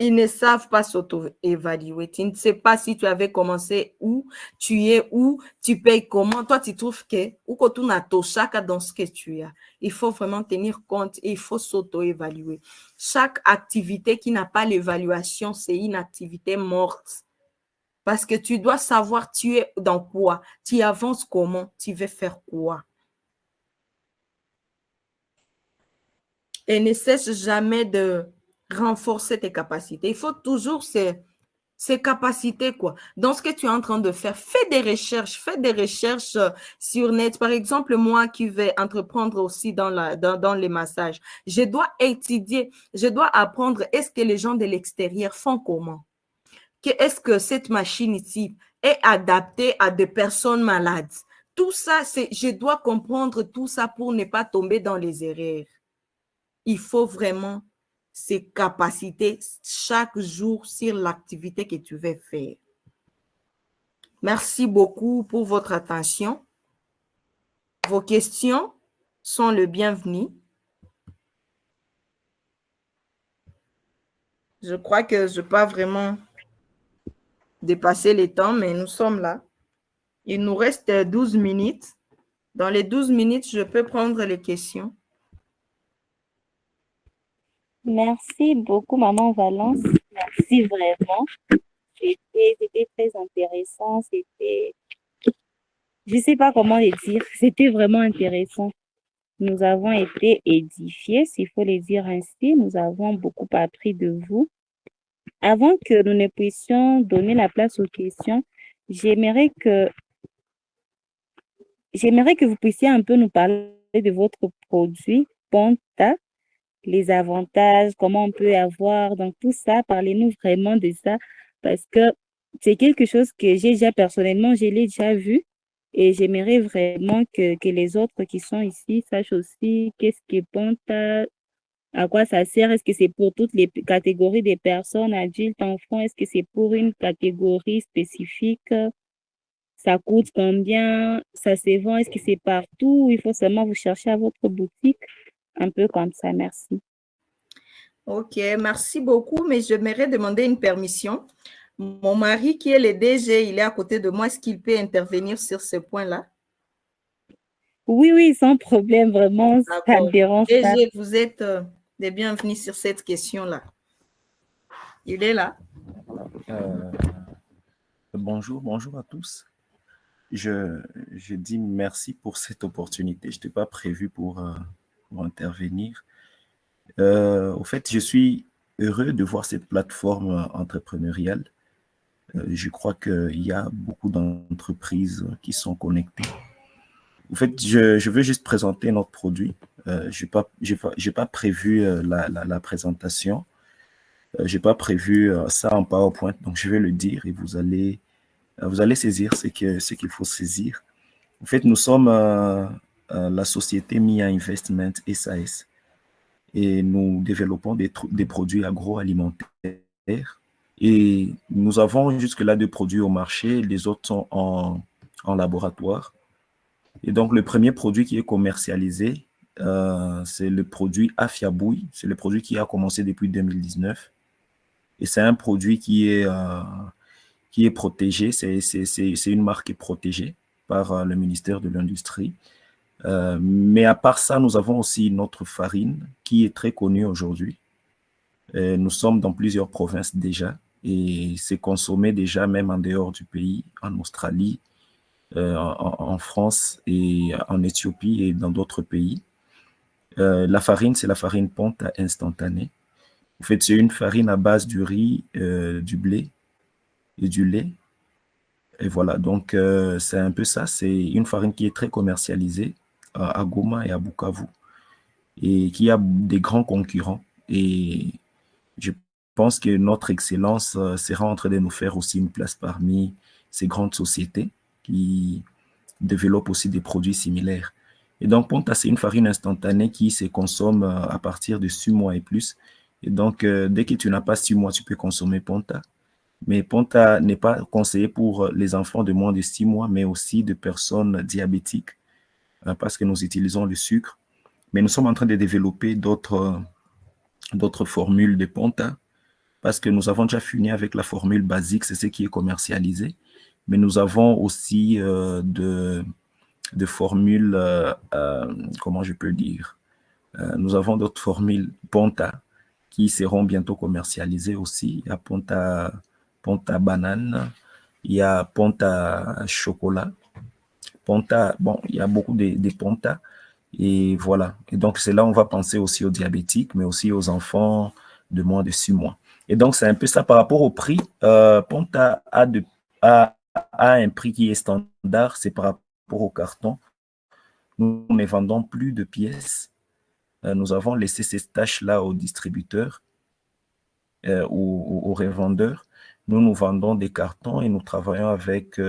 ils ne savent pas s'auto-évaluer. Tu ne sais pas si tu avais commencé où, tu es où, tu payes comment. Toi, tu trouves que, ou que tu n'as tout chacun dans ce que tu as. Il faut vraiment tenir compte et il faut s'auto-évaluer. Chaque activité qui n'a pas l'évaluation, c'est une activité morte. Parce que tu dois savoir tu es dans quoi, tu avances comment, tu veux faire quoi. Et ne cesse jamais de renforcer tes capacités. Il faut toujours ces capacités, quoi. Dans ce que tu es en train de faire, fais des recherches sur net. Par exemple, moi qui vais entreprendre aussi dans les massages, je dois étudier, je dois apprendre est-ce que les gens de l'extérieur font comment? Est-ce que cette machine ici est adaptée à des personnes malades? Tout ça, je dois comprendre tout ça pour ne pas tomber dans les erreurs. Il faut vraiment ces capacités chaque jour sur l'activité que tu veux faire. Merci beaucoup pour votre attention. Vos questions sont le bienvenu. Je crois que je n'ai pas vraiment dépassé les temps, mais nous sommes là. Il nous reste 12 minutes. Dans les 12 minutes, je peux prendre les questions. Merci beaucoup, Maman Valence. Merci vraiment. C'était très intéressant. Je ne sais pas comment le dire. C'était vraiment intéressant. Nous avons été édifiés, s'il faut le dire ainsi. Nous avons beaucoup appris de vous. Avant que nous ne puissions donner la place aux questions, j'aimerais que, j'aimerais que vous puissiez un peu nous parler de votre produit, Ponta, les avantages, comment on peut avoir, donc tout ça, parlez-nous vraiment de ça, parce que c'est quelque chose que j'ai déjà personnellement, je l'ai déjà vu, et j'aimerais vraiment que les autres qui sont ici sachent aussi qu'est-ce que Ponta, à quoi ça sert, est-ce que c'est pour toutes les catégories des personnes, adultes, enfants, est-ce que c'est pour une catégorie spécifique, ça coûte combien, ça se vend, est-ce que c'est partout, il faut seulement vous chercher à votre boutique, un peu comme ça, merci. Ok, merci beaucoup, mais j'aimerais demander une permission. Mon mari, qui est le DG, il est à côté de moi. Est-ce qu'il peut intervenir sur ce point-là? Oui, oui, sans problème, vraiment, ça ne D'accord. dérange pas. DG, vous êtes les bienvenus sur cette question-là. Il est là. Bonjour à tous. Je dis merci pour cette opportunité. Je n'étais pas prévu pour intervenir. Au fait, je suis heureux de voir cette plateforme entrepreneuriale. Je crois qu'il y a beaucoup d'entreprises qui sont connectées. En fait, je veux juste présenter notre produit. Je n'ai pas prévu la présentation. Je n'ai pas prévu ça en PowerPoint, donc je vais le dire et vous allez saisir ce qu'il faut saisir. En fait, nous sommes la société MIA Investment SAS et nous développons des produits agroalimentaires. Et nous avons jusque-là 2 produits au marché, les autres sont en laboratoire. Et donc, le premier produit qui est commercialisé, c'est le produit Afiabouille. C'est le produit qui a commencé depuis 2019. Et c'est un produit qui est protégé. C'est une marque protégée par le ministère de l'Industrie. Mais à part ça, nous avons aussi notre farine qui est très connue aujourd'hui. Nous sommes dans plusieurs provinces déjà et c'est consommé déjà même en dehors du pays, en Australie, en France et en Éthiopie et dans d'autres pays. La farine, c'est la farine Ponta instantanée. En fait, c'est une farine à base du riz, du blé et du lait. Et voilà, donc c'est un peu ça. C'est une farine qui est très commercialisée à Goma et à Bukavu et qui a des grands concurrents. Et je pense que notre excellence sera en train de nous faire aussi une place parmi ces grandes sociétés qui développent aussi des produits similaires. Et donc, Ponta, c'est une farine instantanée qui se consomme à partir de 6 mois et plus. Et donc, dès que tu n'as pas 6 mois, tu peux consommer Ponta. Mais Ponta n'est pas conseillé pour les enfants de moins de 6 mois, mais aussi de personnes diabétiques, parce que nous utilisons le sucre. Mais nous sommes en train de développer d'autres formules de Ponta, parce que nous avons déjà fini avec la formule basique, c'est ce qui est commercialisé. Mais nous avons aussi de formules, comment je peux dire, nous avons d'autres formules Ponta qui seront bientôt commercialisées aussi. Il y a Ponta banane, il y a Ponta chocolat. Ponta, bon, il y a beaucoup de Ponta. Et voilà. Et donc, c'est là où on va penser aussi aux diabétiques, mais aussi aux enfants de moins de 6 mois. Et donc, c'est un peu ça par rapport au prix. Ponta a un prix qui est standard, c'est par rapport au carton. Nous ne vendons plus de pièces. Nous avons laissé ces tâches-là aux distributeurs, aux revendeurs. Nous vendons des cartons et nous travaillons avec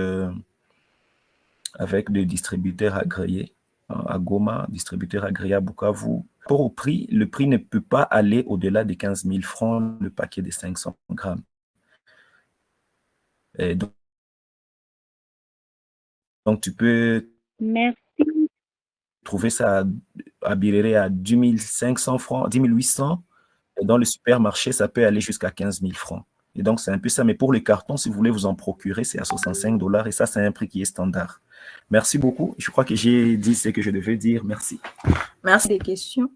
des distributeurs agréés à Goma, distributeur agréé à Bukavu. Pour au prix, le prix ne peut pas aller au-delà de 15 000 francs le paquet de 500 grammes. Et donc, tu peux Merci. trouver ça à Birere à 10 500 francs, 10 800. Et dans le supermarché, ça peut aller jusqu'à 15 000 francs. Et donc, c'est un peu ça. Mais pour les cartons, si vous voulez vous en procurer, c'est à 65 $. Et ça, c'est un prix qui est standard. Merci beaucoup. Je crois que j'ai dit ce que je devais dire. Merci. Merci des questions.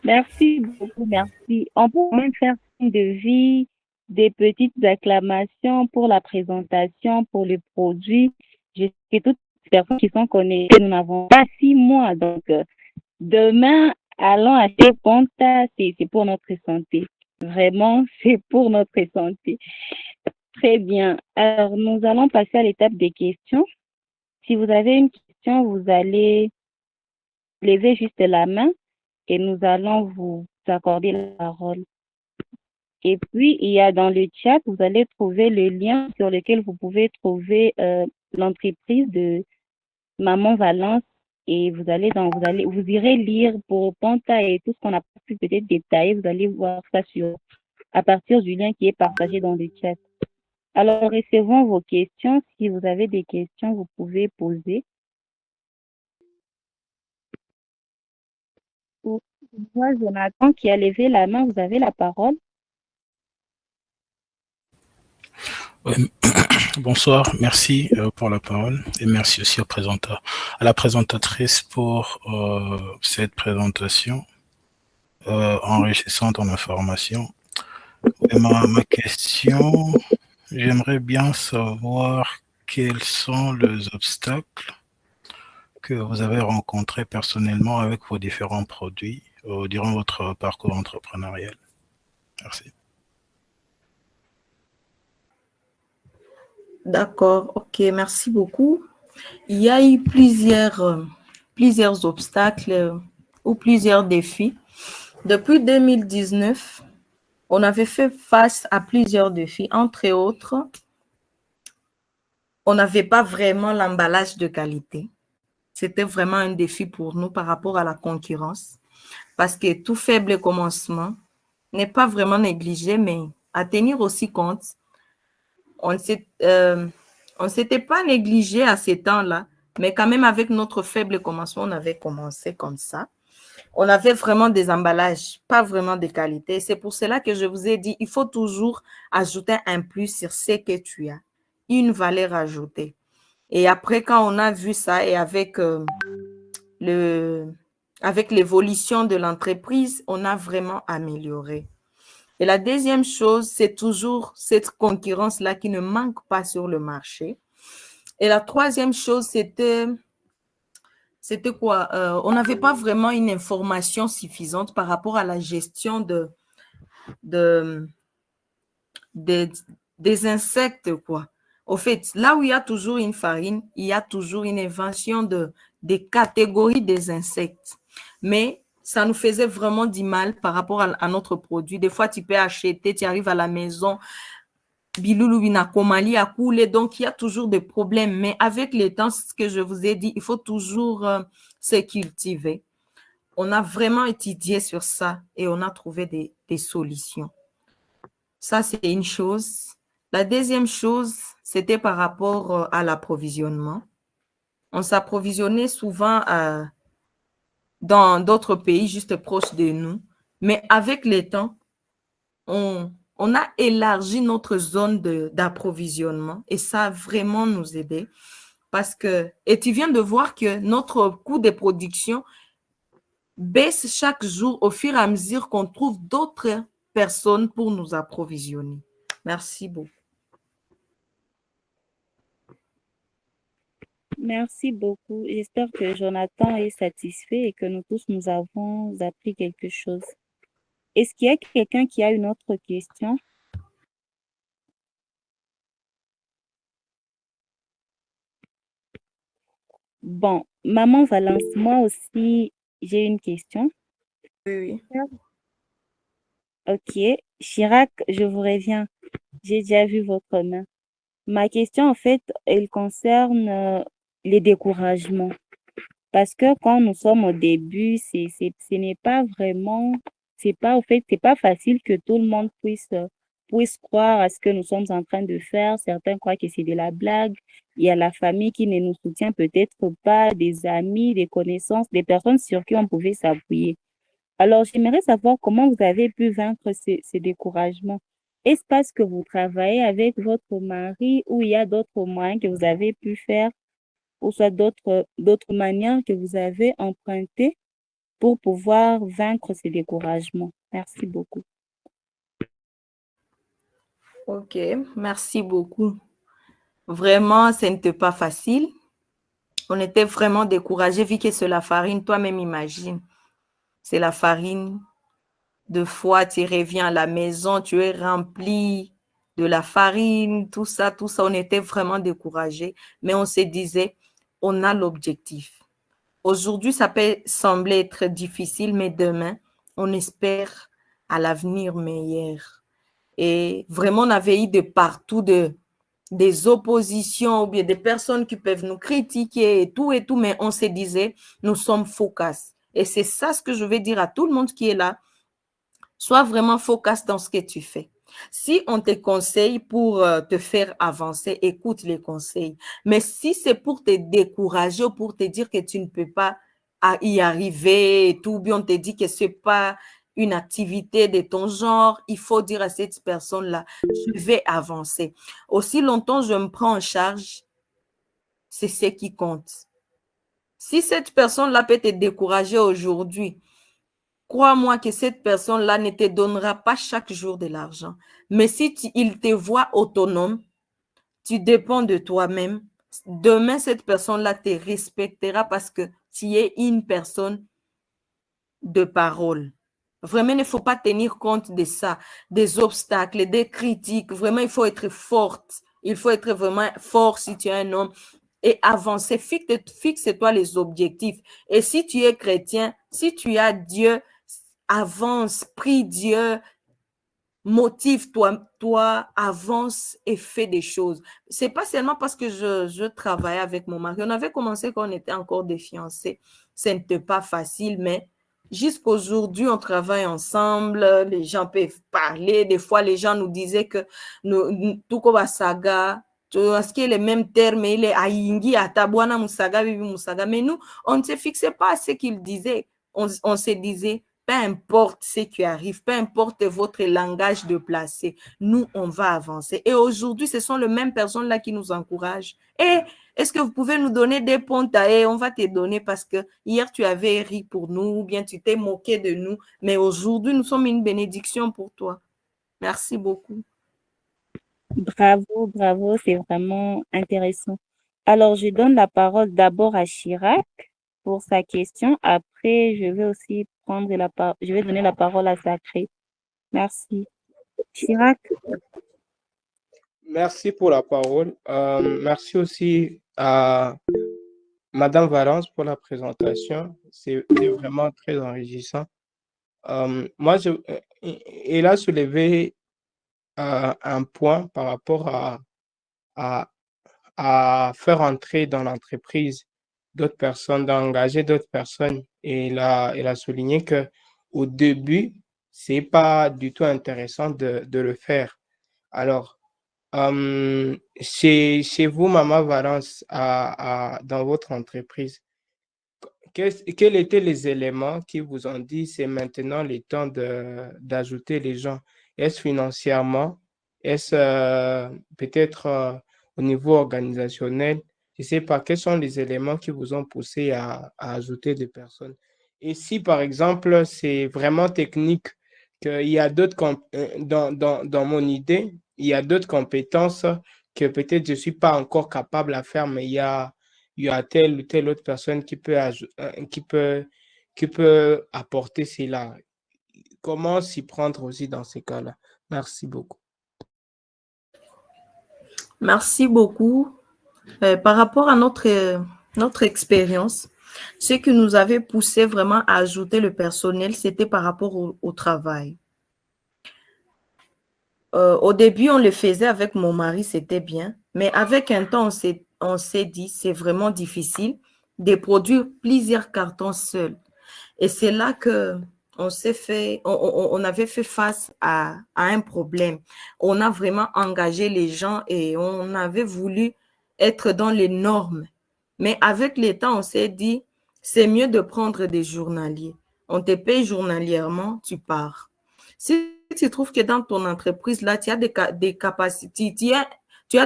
Merci beaucoup, merci. On peut même faire signe de vie, des petites acclamations pour la présentation, pour le produit. Je sais que toutes les personnes qui sont connectées, nous n'avons pas 6 mois. Donc, demain, allons acheter Ponta, c'est pour notre santé. Vraiment, c'est pour notre santé. Très bien. Alors, nous allons passer à l'étape des questions. Si vous avez une question, vous allez lever juste la main et nous allons vous accorder la parole. Et puis, il y a dans le chat, vous allez trouver le lien sur lequel vous pouvez trouver l'entreprise de Maman Valence et vous irez lire pour Ponta et tout ce qu'on a pu peut-être détailler. Vous allez voir ça à partir du lien qui est partagé dans le chat. Alors, recevons vos questions. Si vous avez des questions, vous pouvez poser. Je vois Jonathan qui a levé la main. Vous avez la parole. Oui. Bonsoir, merci pour la parole et merci aussi à la présentatrice pour cette présentation enrichissante en informations. Ma question, j'aimerais bien savoir quels sont les obstacles que vous avez rencontrés personnellement avec vos différents produits durant votre parcours entrepreneurial. Merci. D'accord, ok, merci beaucoup. Il y a eu plusieurs obstacles ou plusieurs défis. Depuis 2019, on avait fait face à plusieurs défis. Entre autres, on n'avait pas vraiment l'emballage de qualité. C'était vraiment un défi pour nous par rapport à la concurrence. Parce que tout faible commencement n'est pas vraiment négligé, mais à tenir aussi compte. On ne s'était pas négligé à ces temps-là, mais quand même avec notre faible commencement, on avait commencé comme ça. On avait vraiment des emballages, pas vraiment de qualité. C'est pour cela que je vous ai dit, il faut toujours ajouter un plus sur ce que tu as, une valeur ajoutée. Et après, quand on a vu ça et avec l'évolution de l'entreprise, on a vraiment amélioré. Et la deuxième chose, c'est toujours cette concurrence-là qui ne manque pas sur le marché. Et la troisième chose, c'était quoi? On n'avait pas vraiment une information suffisante par rapport à la gestion des insectes, quoi. Au fait, là où il y a toujours une farine, il y a toujours une invention des catégories des insectes. Mais ça nous faisait vraiment du mal par rapport à notre produit. Des fois, tu peux acheter, tu arrives à la maison, Biloulou Binakomali a coulé, donc il y a toujours des problèmes. Mais avec le temps, ce que je vous ai dit, il faut toujours se cultiver. On a vraiment étudié sur ça et on a trouvé des solutions. Ça, c'est une chose. La deuxième chose, c'était par rapport à l'approvisionnement. On s'approvisionnait souvent dans d'autres pays juste proches de nous. Mais avec le temps, on a élargi notre zone d'approvisionnement et ça a vraiment nous aidé. Et tu viens de voir que notre coût de production baisse chaque jour au fur et à mesure qu'on trouve d'autres personnes pour nous approvisionner. Merci beaucoup. Merci beaucoup. J'espère que Jonathan est satisfait et que nous tous, nous avons appris quelque chose. Est-ce qu'il y a quelqu'un qui a une autre question? Bon, maman Valence, moi aussi, j'ai une question. Oui, oui. Ok, Chirac, je vous reviens. J'ai déjà vu votre main. Ma question, en fait, elle concerne les découragements. Parce que quand nous sommes au début, ce n'est pas vraiment, c'est pas, au fait, c'est pas facile que tout le monde puisse croire à ce que nous sommes en train de faire. Certains croient que c'est de la blague. Il y a la famille qui ne nous soutient peut-être pas, des amis, des connaissances, des personnes sur qui on pouvait s'appuyer. Alors, j'aimerais savoir comment vous avez pu vaincre ces découragements. Est-ce parce que vous travaillez avec votre mari ou il y a d'autres moyens que vous avez pu faire ou soit d'autres manières que vous avez empruntées pour pouvoir vaincre ces découragements? Merci beaucoup. Ok, merci beaucoup. Vraiment, ce n'était pas facile. On était vraiment découragés vu que c'est la farine. Toi-même, imagine. C'est la farine. Deux fois, tu reviens à la maison, tu es rempli de la farine, tout ça, tout ça. On était vraiment découragés. Mais on se disait, on a l'objectif. Aujourd'hui, ça peut sembler être difficile, mais demain, on espère à l'avenir meilleur. Et vraiment, on avait eu de partout des oppositions ou bien des personnes qui peuvent nous critiquer et tout, mais on se disait, nous sommes focus. Et c'est ça ce que je vais dire à tout le monde qui est là. Sois vraiment focus dans ce que tu fais. Si on te conseille pour te faire avancer, écoute les conseils. Mais si c'est pour te décourager ou pour te dire que tu ne peux pas y arriver et tout, bien on te dit que ce n'est pas une activité de ton genre, il faut dire à cette personne-là, je vais avancer. Aussi longtemps je me prends en charge, c'est ce qui compte. Si cette personne-là peut te décourager aujourd'hui, crois-moi que cette personne-là ne te donnera pas chaque jour de l'argent. Mais si il te voit autonome, tu dépends de toi-même. Demain, cette personne-là te respectera parce que tu es une personne de parole. Vraiment, il ne faut pas tenir compte de ça, des obstacles, des critiques. Vraiment, il faut être forte. Il faut être vraiment fort si tu es un homme et avancer. Fixe-toi les objectifs. Et si tu es chrétien, si tu as Dieu, avance, prie Dieu, motive-toi, avance et fais des choses. C'est pas seulement parce que je travaillais avec mon mari. On avait commencé quand on était encore des fiancés. Ce n'était pas facile, mais jusqu'aujourd'hui, on travaille ensemble. Les gens peuvent parler. Des fois, les gens nous disaient que tout comme saga, parce qu'il est les mêmes termes, il est Aïngi, Atabwana, Musaga, Bibi Musaga. Mais nous, on ne se fixait pas à ce qu'il disait. On se disait, peu importe ce qui arrive, peu importe votre langage de placer, nous, on va avancer. Et aujourd'hui, ce sont les mêmes personnes-là qui nous encouragent. Et est-ce que vous pouvez nous donner des pontes? Et on va te donner parce que hier, tu avais ri pour nous ou bien tu t'es moqué de nous. Mais aujourd'hui, nous sommes une bénédiction pour toi. Merci beaucoup. Bravo, bravo, c'est vraiment intéressant. Alors, je donne la parole d'abord à Chirac pour sa question. Après, je vais aussi je vais donner la parole à Sacré. Merci. Chirac, Merci pour la parole. Merci aussi à Madame Valence pour la présentation. C'est vraiment très enrichissant. Moi, elle a soulevé un point par rapport à, à faire entrer dans l'entreprise d'autres personnes, d'engager d'autres personnes. Et elle a souligné que au début, c'est pas du tout intéressant de le faire. Alors, chez vous, Maman Valence, dans votre entreprise, quels étaient les éléments qui vous ont dit c'est maintenant le temps d'ajouter les gens? Est-ce financièrement? Est-ce peut-être au niveau organisationnel? Je ne sais pas, quels sont les éléments qui vous ont poussé à ajouter des personnes? Et si, par exemple, c'est vraiment technique, qu'il y a dans mon idée, il y a d'autres compétences que peut-être je ne suis pas encore capable à faire, mais il y a telle ou telle autre personne qui peut apporter cela. Comment s'y prendre aussi dans ces cas-là? Merci beaucoup. Merci beaucoup. Par rapport à notre expérience, ce qui nous avait poussé vraiment à ajouter le personnel, c'était par rapport au travail. Au début, on le faisait avec mon mari, c'était bien. Mais avec un temps, on s'est dit, c'est vraiment difficile de produire plusieurs cartons seuls. Et c'est là que on avait fait face à un problème. On a vraiment engagé les gens et on avait voulu être dans les normes. Mais avec le temps, on s'est dit, c'est mieux de prendre des journaliers. On te paye journalièrement, tu pars. Si tu trouves que dans ton entreprise, là, tu as des capacités, tu as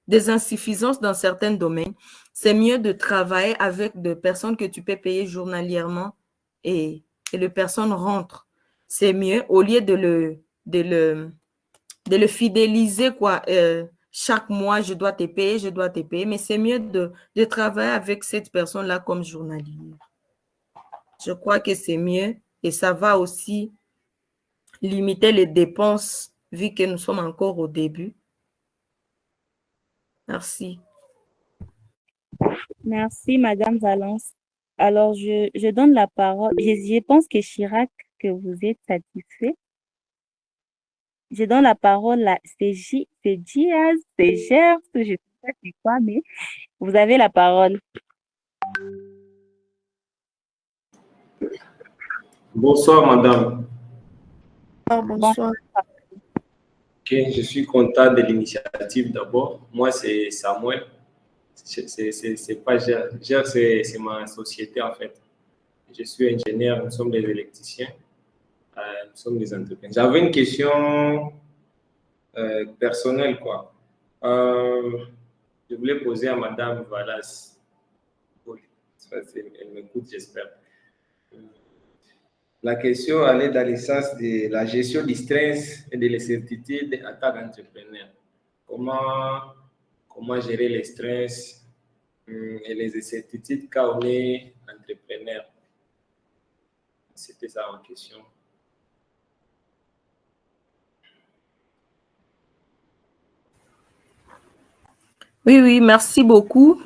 des insuffisances dans certains domaines, c'est mieux de travailler avec des personnes que tu peux payer journalièrement et les personnes rentrent. C'est mieux au lieu de le fidéliser, quoi. Chaque mois, je dois te payer, mais c'est mieux de travailler avec cette personne-là comme journalier. Je crois que c'est mieux et ça va aussi limiter les dépenses vu que nous sommes encore au début. Merci. Merci, Madame Valence. Alors, je donne la parole. Je pense que Chirac, que vous êtes satisfait. Je donne la parole à c'est Diaz, c'est Gers, je ne sais pas c'est quoi, mais vous avez la parole. Bonsoir, madame. Bonsoir. Ok, je suis content de l'initiative d'abord. Moi, c'est Samuel. C'est pas Gers. Gers, c'est ma société, en fait. Je suis ingénieur, nous sommes des électriciens, nous sommes des entrepreneurs. J'avais une question personnelle, quoi. Je voulais poser à madame Valas. Oui, elle m'écoute, j'espère. La question allait dans le sens de la gestion du stress et de l'incertitude en tant qu'entrepreneur. Comment gérer le stress et les incertitudes quand on est entrepreneur? C'était ça ma question. Oui, merci beaucoup.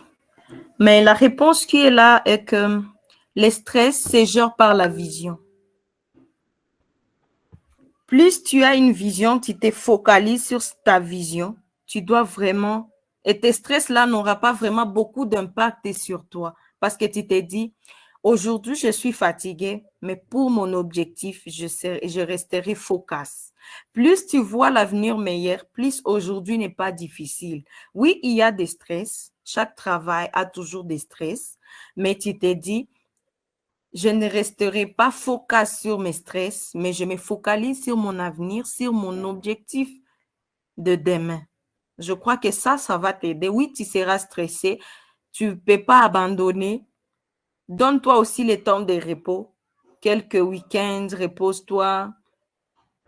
Mais la réponse qui est là est que le stress, c'est genre par la vision. Plus tu as une vision, tu te focalises sur ta vision, tu dois vraiment, et tes stress là n'aura pas vraiment beaucoup d'impact sur toi parce que tu t'es dit, aujourd'hui je suis fatiguée, mais pour mon objectif, je resterai focus. Plus tu vois l'avenir meilleur, plus aujourd'hui n'est pas difficile. Oui, il y a des stress, chaque travail a toujours des stress, mais tu t'es dit, je ne resterai pas focus sur mes stress, mais je me focalise sur mon avenir, sur mon objectif de demain. Je crois que ça va t'aider. Oui, tu seras stressé. Tu ne peux pas abandonner. Donne-toi aussi le temps de repos. Quelques week-ends, repose-toi.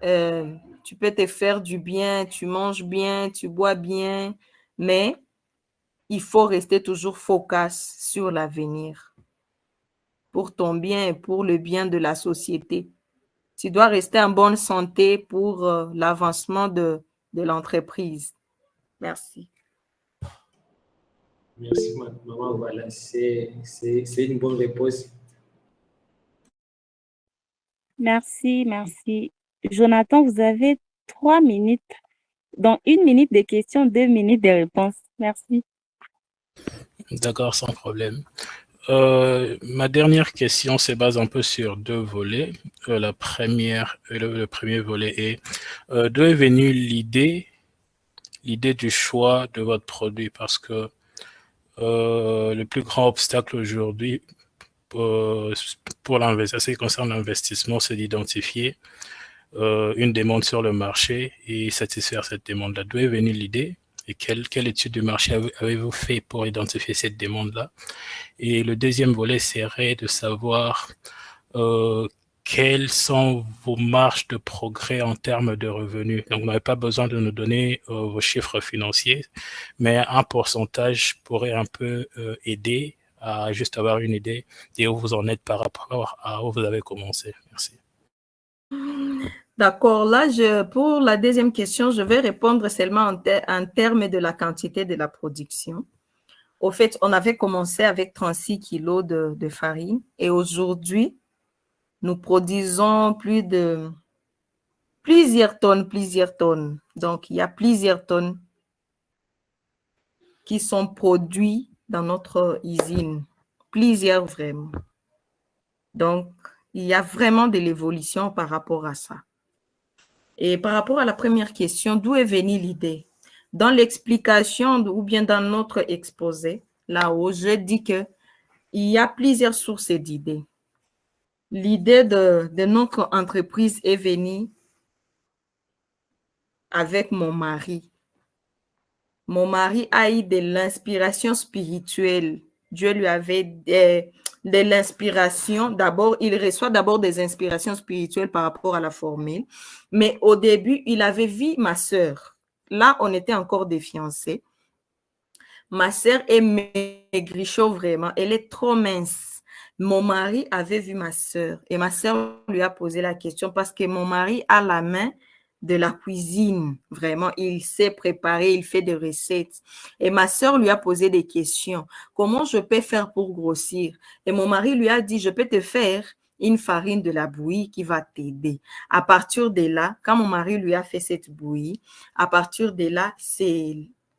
Tu peux te faire du bien, tu manges bien, tu bois bien, mais il faut rester toujours focus sur l'avenir pour ton bien et pour le bien de la société. Tu dois rester en bonne santé pour l'avancement de l'entreprise. Merci. Merci, maman. Voilà, c'est une bonne réponse. Merci. Jonathan, vous avez 3 minutes. Dans 1 minute de questions, 2 minutes de réponses. Merci. D'accord, sans problème. Ma dernière question se base un peu sur 2 volets. Le premier volet est d'où est venue l'idée du choix de votre produit? Parce que le plus grand obstacle aujourd'hui pour l'investissement, ce qui concerne l'investissement, c'est d'identifier une demande sur le marché et satisfaire cette demande-là. D'où est venue l'idée et quelle étude de marché avez-vous fait pour identifier cette demande-là? Et le deuxième volet serait de savoir quelles sont vos marges de progrès en termes de revenus. Donc, vous n'avez pas besoin de nous donner vos chiffres financiers, mais un pourcentage pourrait un peu aider à juste avoir une idée de où vous en êtes par rapport à où vous avez commencé. Merci. D'accord. Là, pour la deuxième question, je vais répondre seulement en termes de la quantité de la production. Au fait, on avait commencé avec 36 kilos de farine et aujourd'hui, nous produisons plusieurs tonnes. Donc, il y a plusieurs tonnes qui sont produites dans notre usine. Plusieurs vraiment. Donc, il y a vraiment de l'évolution par rapport à ça. Et par rapport à la première question, d'où est venue l'idée? Dans l'explication ou bien dans notre exposé, là-haut, je dis qu'il y a plusieurs sources d'idées. L'idée de notre entreprise est venue avec mon mari. Mon mari a eu de l'inspiration spirituelle. Dieu lui avait de l'inspiration. D'abord, il reçoit d'abord des inspirations spirituelles par rapport à la formule. Mais au début, il avait vu ma sœur. Là, on était encore des fiancés. Ma sœur est maigrichon vraiment. Elle est trop mince. Mon mari avait vu ma sœur et ma sœur lui a posé la question parce que mon mari a la main de la cuisine. Vraiment, il sait préparer, il fait des recettes. Et ma sœur lui a posé des questions. Comment je peux faire pour grossir? Et mon mari lui a dit, je peux te faire une farine de la bouillie qui va t'aider. À partir de là, quand mon mari lui a fait cette bouillie, à partir de là, c'est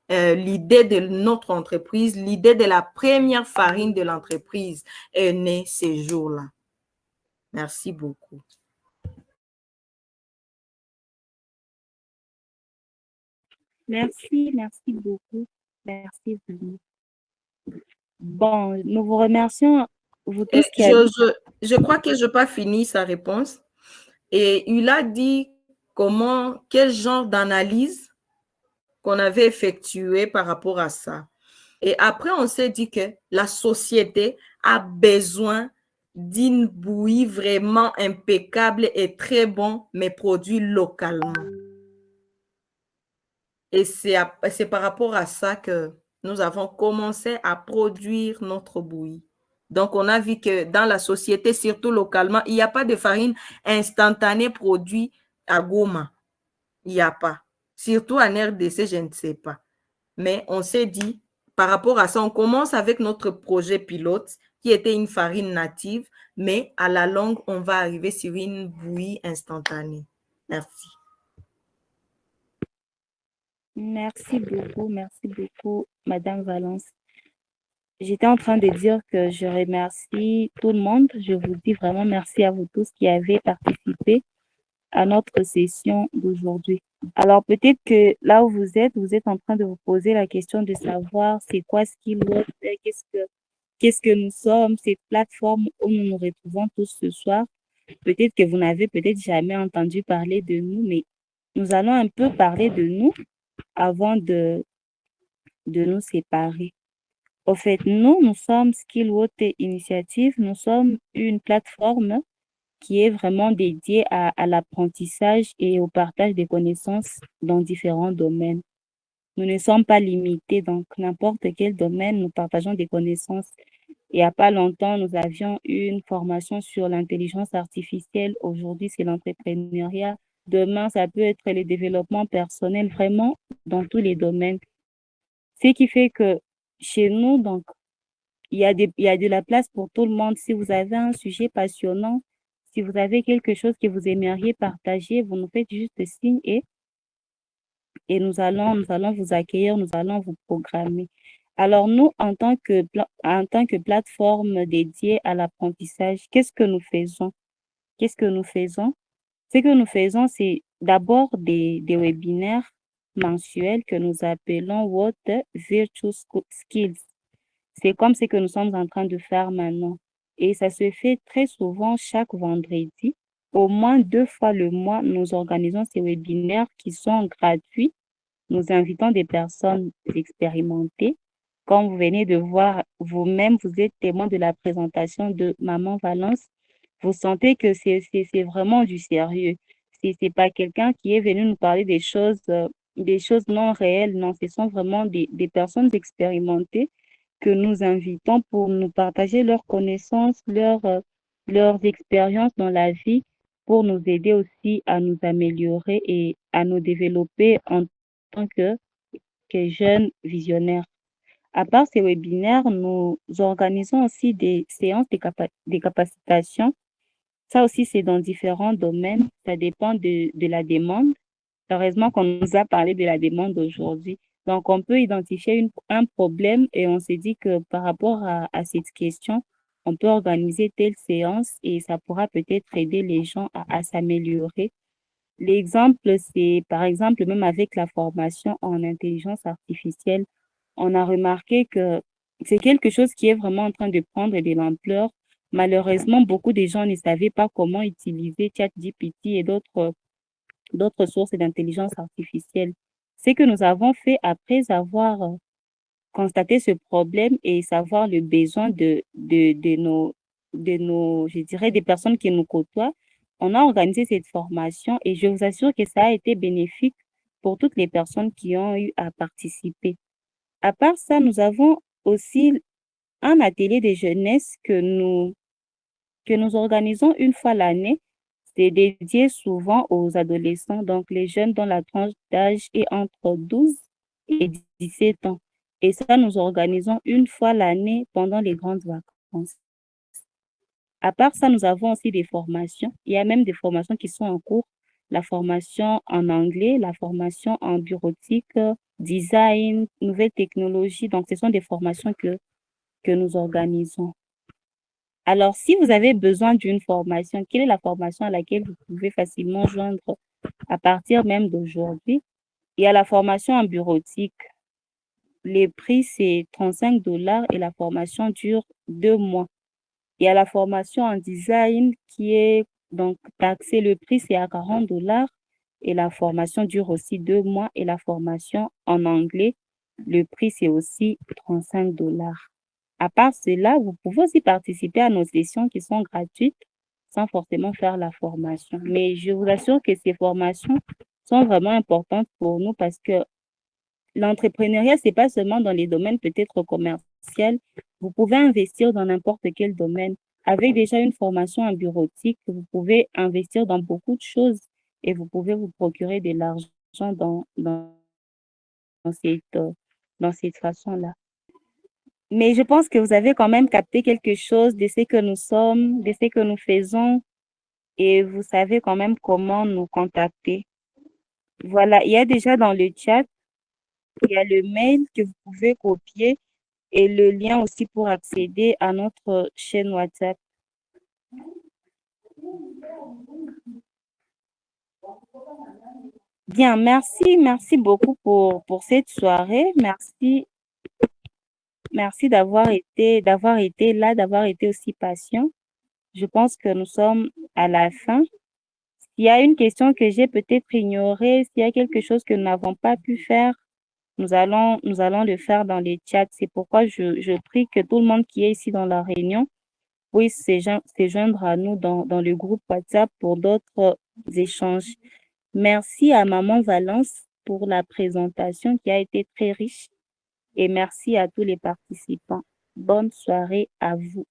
l'idée de notre entreprise, l'idée de la première farine de l'entreprise est née ces jours-là. Merci beaucoup. Merci beaucoup. Merci vraiment. Bon, nous vous remercions, vous tous qui avez... Je crois que je n'ai pas fini sa réponse. Et il a dit quel genre d'analyse qu'on avait effectué par rapport à ça. Et après, on s'est dit que la société a besoin d'une bouillie vraiment impeccable et très bon, mais produit localement. Et c'est par rapport à ça que nous avons commencé à produire notre bouillie. Donc, on a vu que dans la société, surtout localement, il n'y a pas de farine instantanée produite à Goma. Il n'y a pas. Surtout en RDC, je ne sais pas. Mais on s'est dit, par rapport à ça, on commence avec notre projet pilote qui était une farine native, mais à la longue, on va arriver sur une bouillie instantanée. Merci. Merci beaucoup, Madame Valence. J'étais en train de dire que je remercie tout le monde. Je vous dis vraiment merci à vous tous qui avez participé à notre session d'aujourd'hui. Alors, peut-être que là où vous êtes en train de vous poser la question de savoir c'est quoi Skillwatt, qu'est-ce que nous sommes, cette plateforme où nous nous retrouvons tous ce soir. Peut-être que vous n'avez peut-être jamais entendu parler de nous, mais nous allons un peu parler de nous avant de nous séparer. Au fait, nous sommes Skillwatt Initiative. Nous sommes une plateforme qui est vraiment dédiée à l'apprentissage et au partage des connaissances dans différents domaines. Nous ne sommes pas limités, donc n'importe quel domaine, nous partageons des connaissances. Il n'y a pas longtemps, nous avions une formation sur l'intelligence artificielle. Aujourd'hui, c'est l'entrepreneuriat. Demain, ça peut être le développement personnel, vraiment dans tous les domaines. Ce qui fait que chez nous, donc, il y a de la place pour tout le monde. Si vous avez un sujet passionnant, si vous avez quelque chose que vous aimeriez partager, vous nous faites juste signe et nous allons vous accueillir, nous allons vous programmer. Alors, nous, en tant que plateforme dédiée à l'apprentissage, qu'est-ce que nous faisons? Ce que nous faisons, c'est d'abord des webinaires mensuels que nous appelons What Virtual Skills. C'est comme ce que nous sommes en train de faire maintenant. Et ça se fait très souvent chaque vendredi. Au moins 2 fois le mois, nous organisons ces webinaires qui sont gratuits. Nous invitons des personnes expérimentées. Comme vous venez de voir vous-même, vous êtes témoin de la présentation de Maman Valence. vous sentez que c'est vraiment du sérieux. C'est pas quelqu'un qui est venu nous parler des choses non réelles. Non, ce sont vraiment des personnes expérimentées que nous invitons pour nous partager leurs connaissances, leurs expériences dans la vie, pour nous aider aussi à nous améliorer et à nous développer en tant que jeunes visionnaires. À part ces webinaires, nous organisons aussi des séances de capacitation. Ça aussi, c'est dans différents domaines. Ça dépend de la demande. Heureusement qu'on nous a parlé de la demande aujourd'hui. Donc, on peut identifier un problème et on s'est dit que par rapport à cette question, on peut organiser telle séance et ça pourra peut-être aider les gens à s'améliorer. L'exemple, c'est par exemple même avec la formation en intelligence artificielle, on a remarqué que c'est quelque chose qui est vraiment en train de prendre de l'ampleur. Malheureusement, beaucoup de gens ne savaient pas comment utiliser ChatGPT et d'autres sources d'intelligence artificielle. Ce que nous avons fait après avoir constaté ce problème et savoir le besoin de nos, je dirais, des personnes qui nous côtoient, on a organisé cette formation et je vous assure que ça a été bénéfique pour toutes les personnes qui ont eu à participer. À part ça, nous avons aussi un atelier de jeunesse que nous organisons une fois l'année. C'est dédié souvent aux adolescents, donc les jeunes dont la tranche d'âge est entre 12 et 17 ans. Et ça, nous organisons une fois l'année pendant les grandes vacances. À part ça, nous avons aussi des formations. Il y a même des formations qui sont en cours. La formation en anglais, la formation en bureautique, design, nouvelles technologies. Donc, ce sont des formations que nous organisons. Alors, si vous avez besoin d'une formation, quelle est la formation à laquelle vous pouvez facilement joindre à partir même d'aujourd'hui? Il y a la formation en bureautique. Les prix, c'est 35 $ et la formation dure 2 mois. Il y a la formation en design qui est donc taxée. Le prix, c'est à 40 $ et la formation dure aussi 2 mois. Et la formation en anglais, le prix, c'est aussi 35 $. À part cela, vous pouvez aussi participer à nos sessions qui sont gratuites sans forcément faire la formation. Mais je vous assure que ces formations sont vraiment importantes pour nous parce que l'entrepreneuriat, c'est pas seulement dans les domaines peut-être commerciaux. Vous pouvez investir dans n'importe quel domaine. Avec déjà une formation en bureautique, vous pouvez investir dans beaucoup de choses et vous pouvez vous procurer de l'argent dans cette façon-là. Mais je pense que vous avez quand même capté quelque chose de ce que nous sommes, de ce que nous faisons et vous savez quand même comment nous contacter. Voilà, il y a déjà dans le chat, il y a le mail que vous pouvez copier et le lien aussi pour accéder à notre chaîne WhatsApp. Bien, merci beaucoup pour cette soirée. Merci d'avoir été là, d'avoir été aussi patient. Je pense que nous sommes à la fin. S'il y a une question que j'ai peut-être ignorée, s'il y a quelque chose que nous n'avons pas pu faire, nous allons le faire dans les chats. C'est pourquoi je prie que tout le monde qui est ici dans la réunion puisse se joindre à nous dans le groupe WhatsApp pour d'autres échanges. Merci à Maman Valence pour la présentation qui a été très riche et merci à tous les participants. Bonne soirée à vous.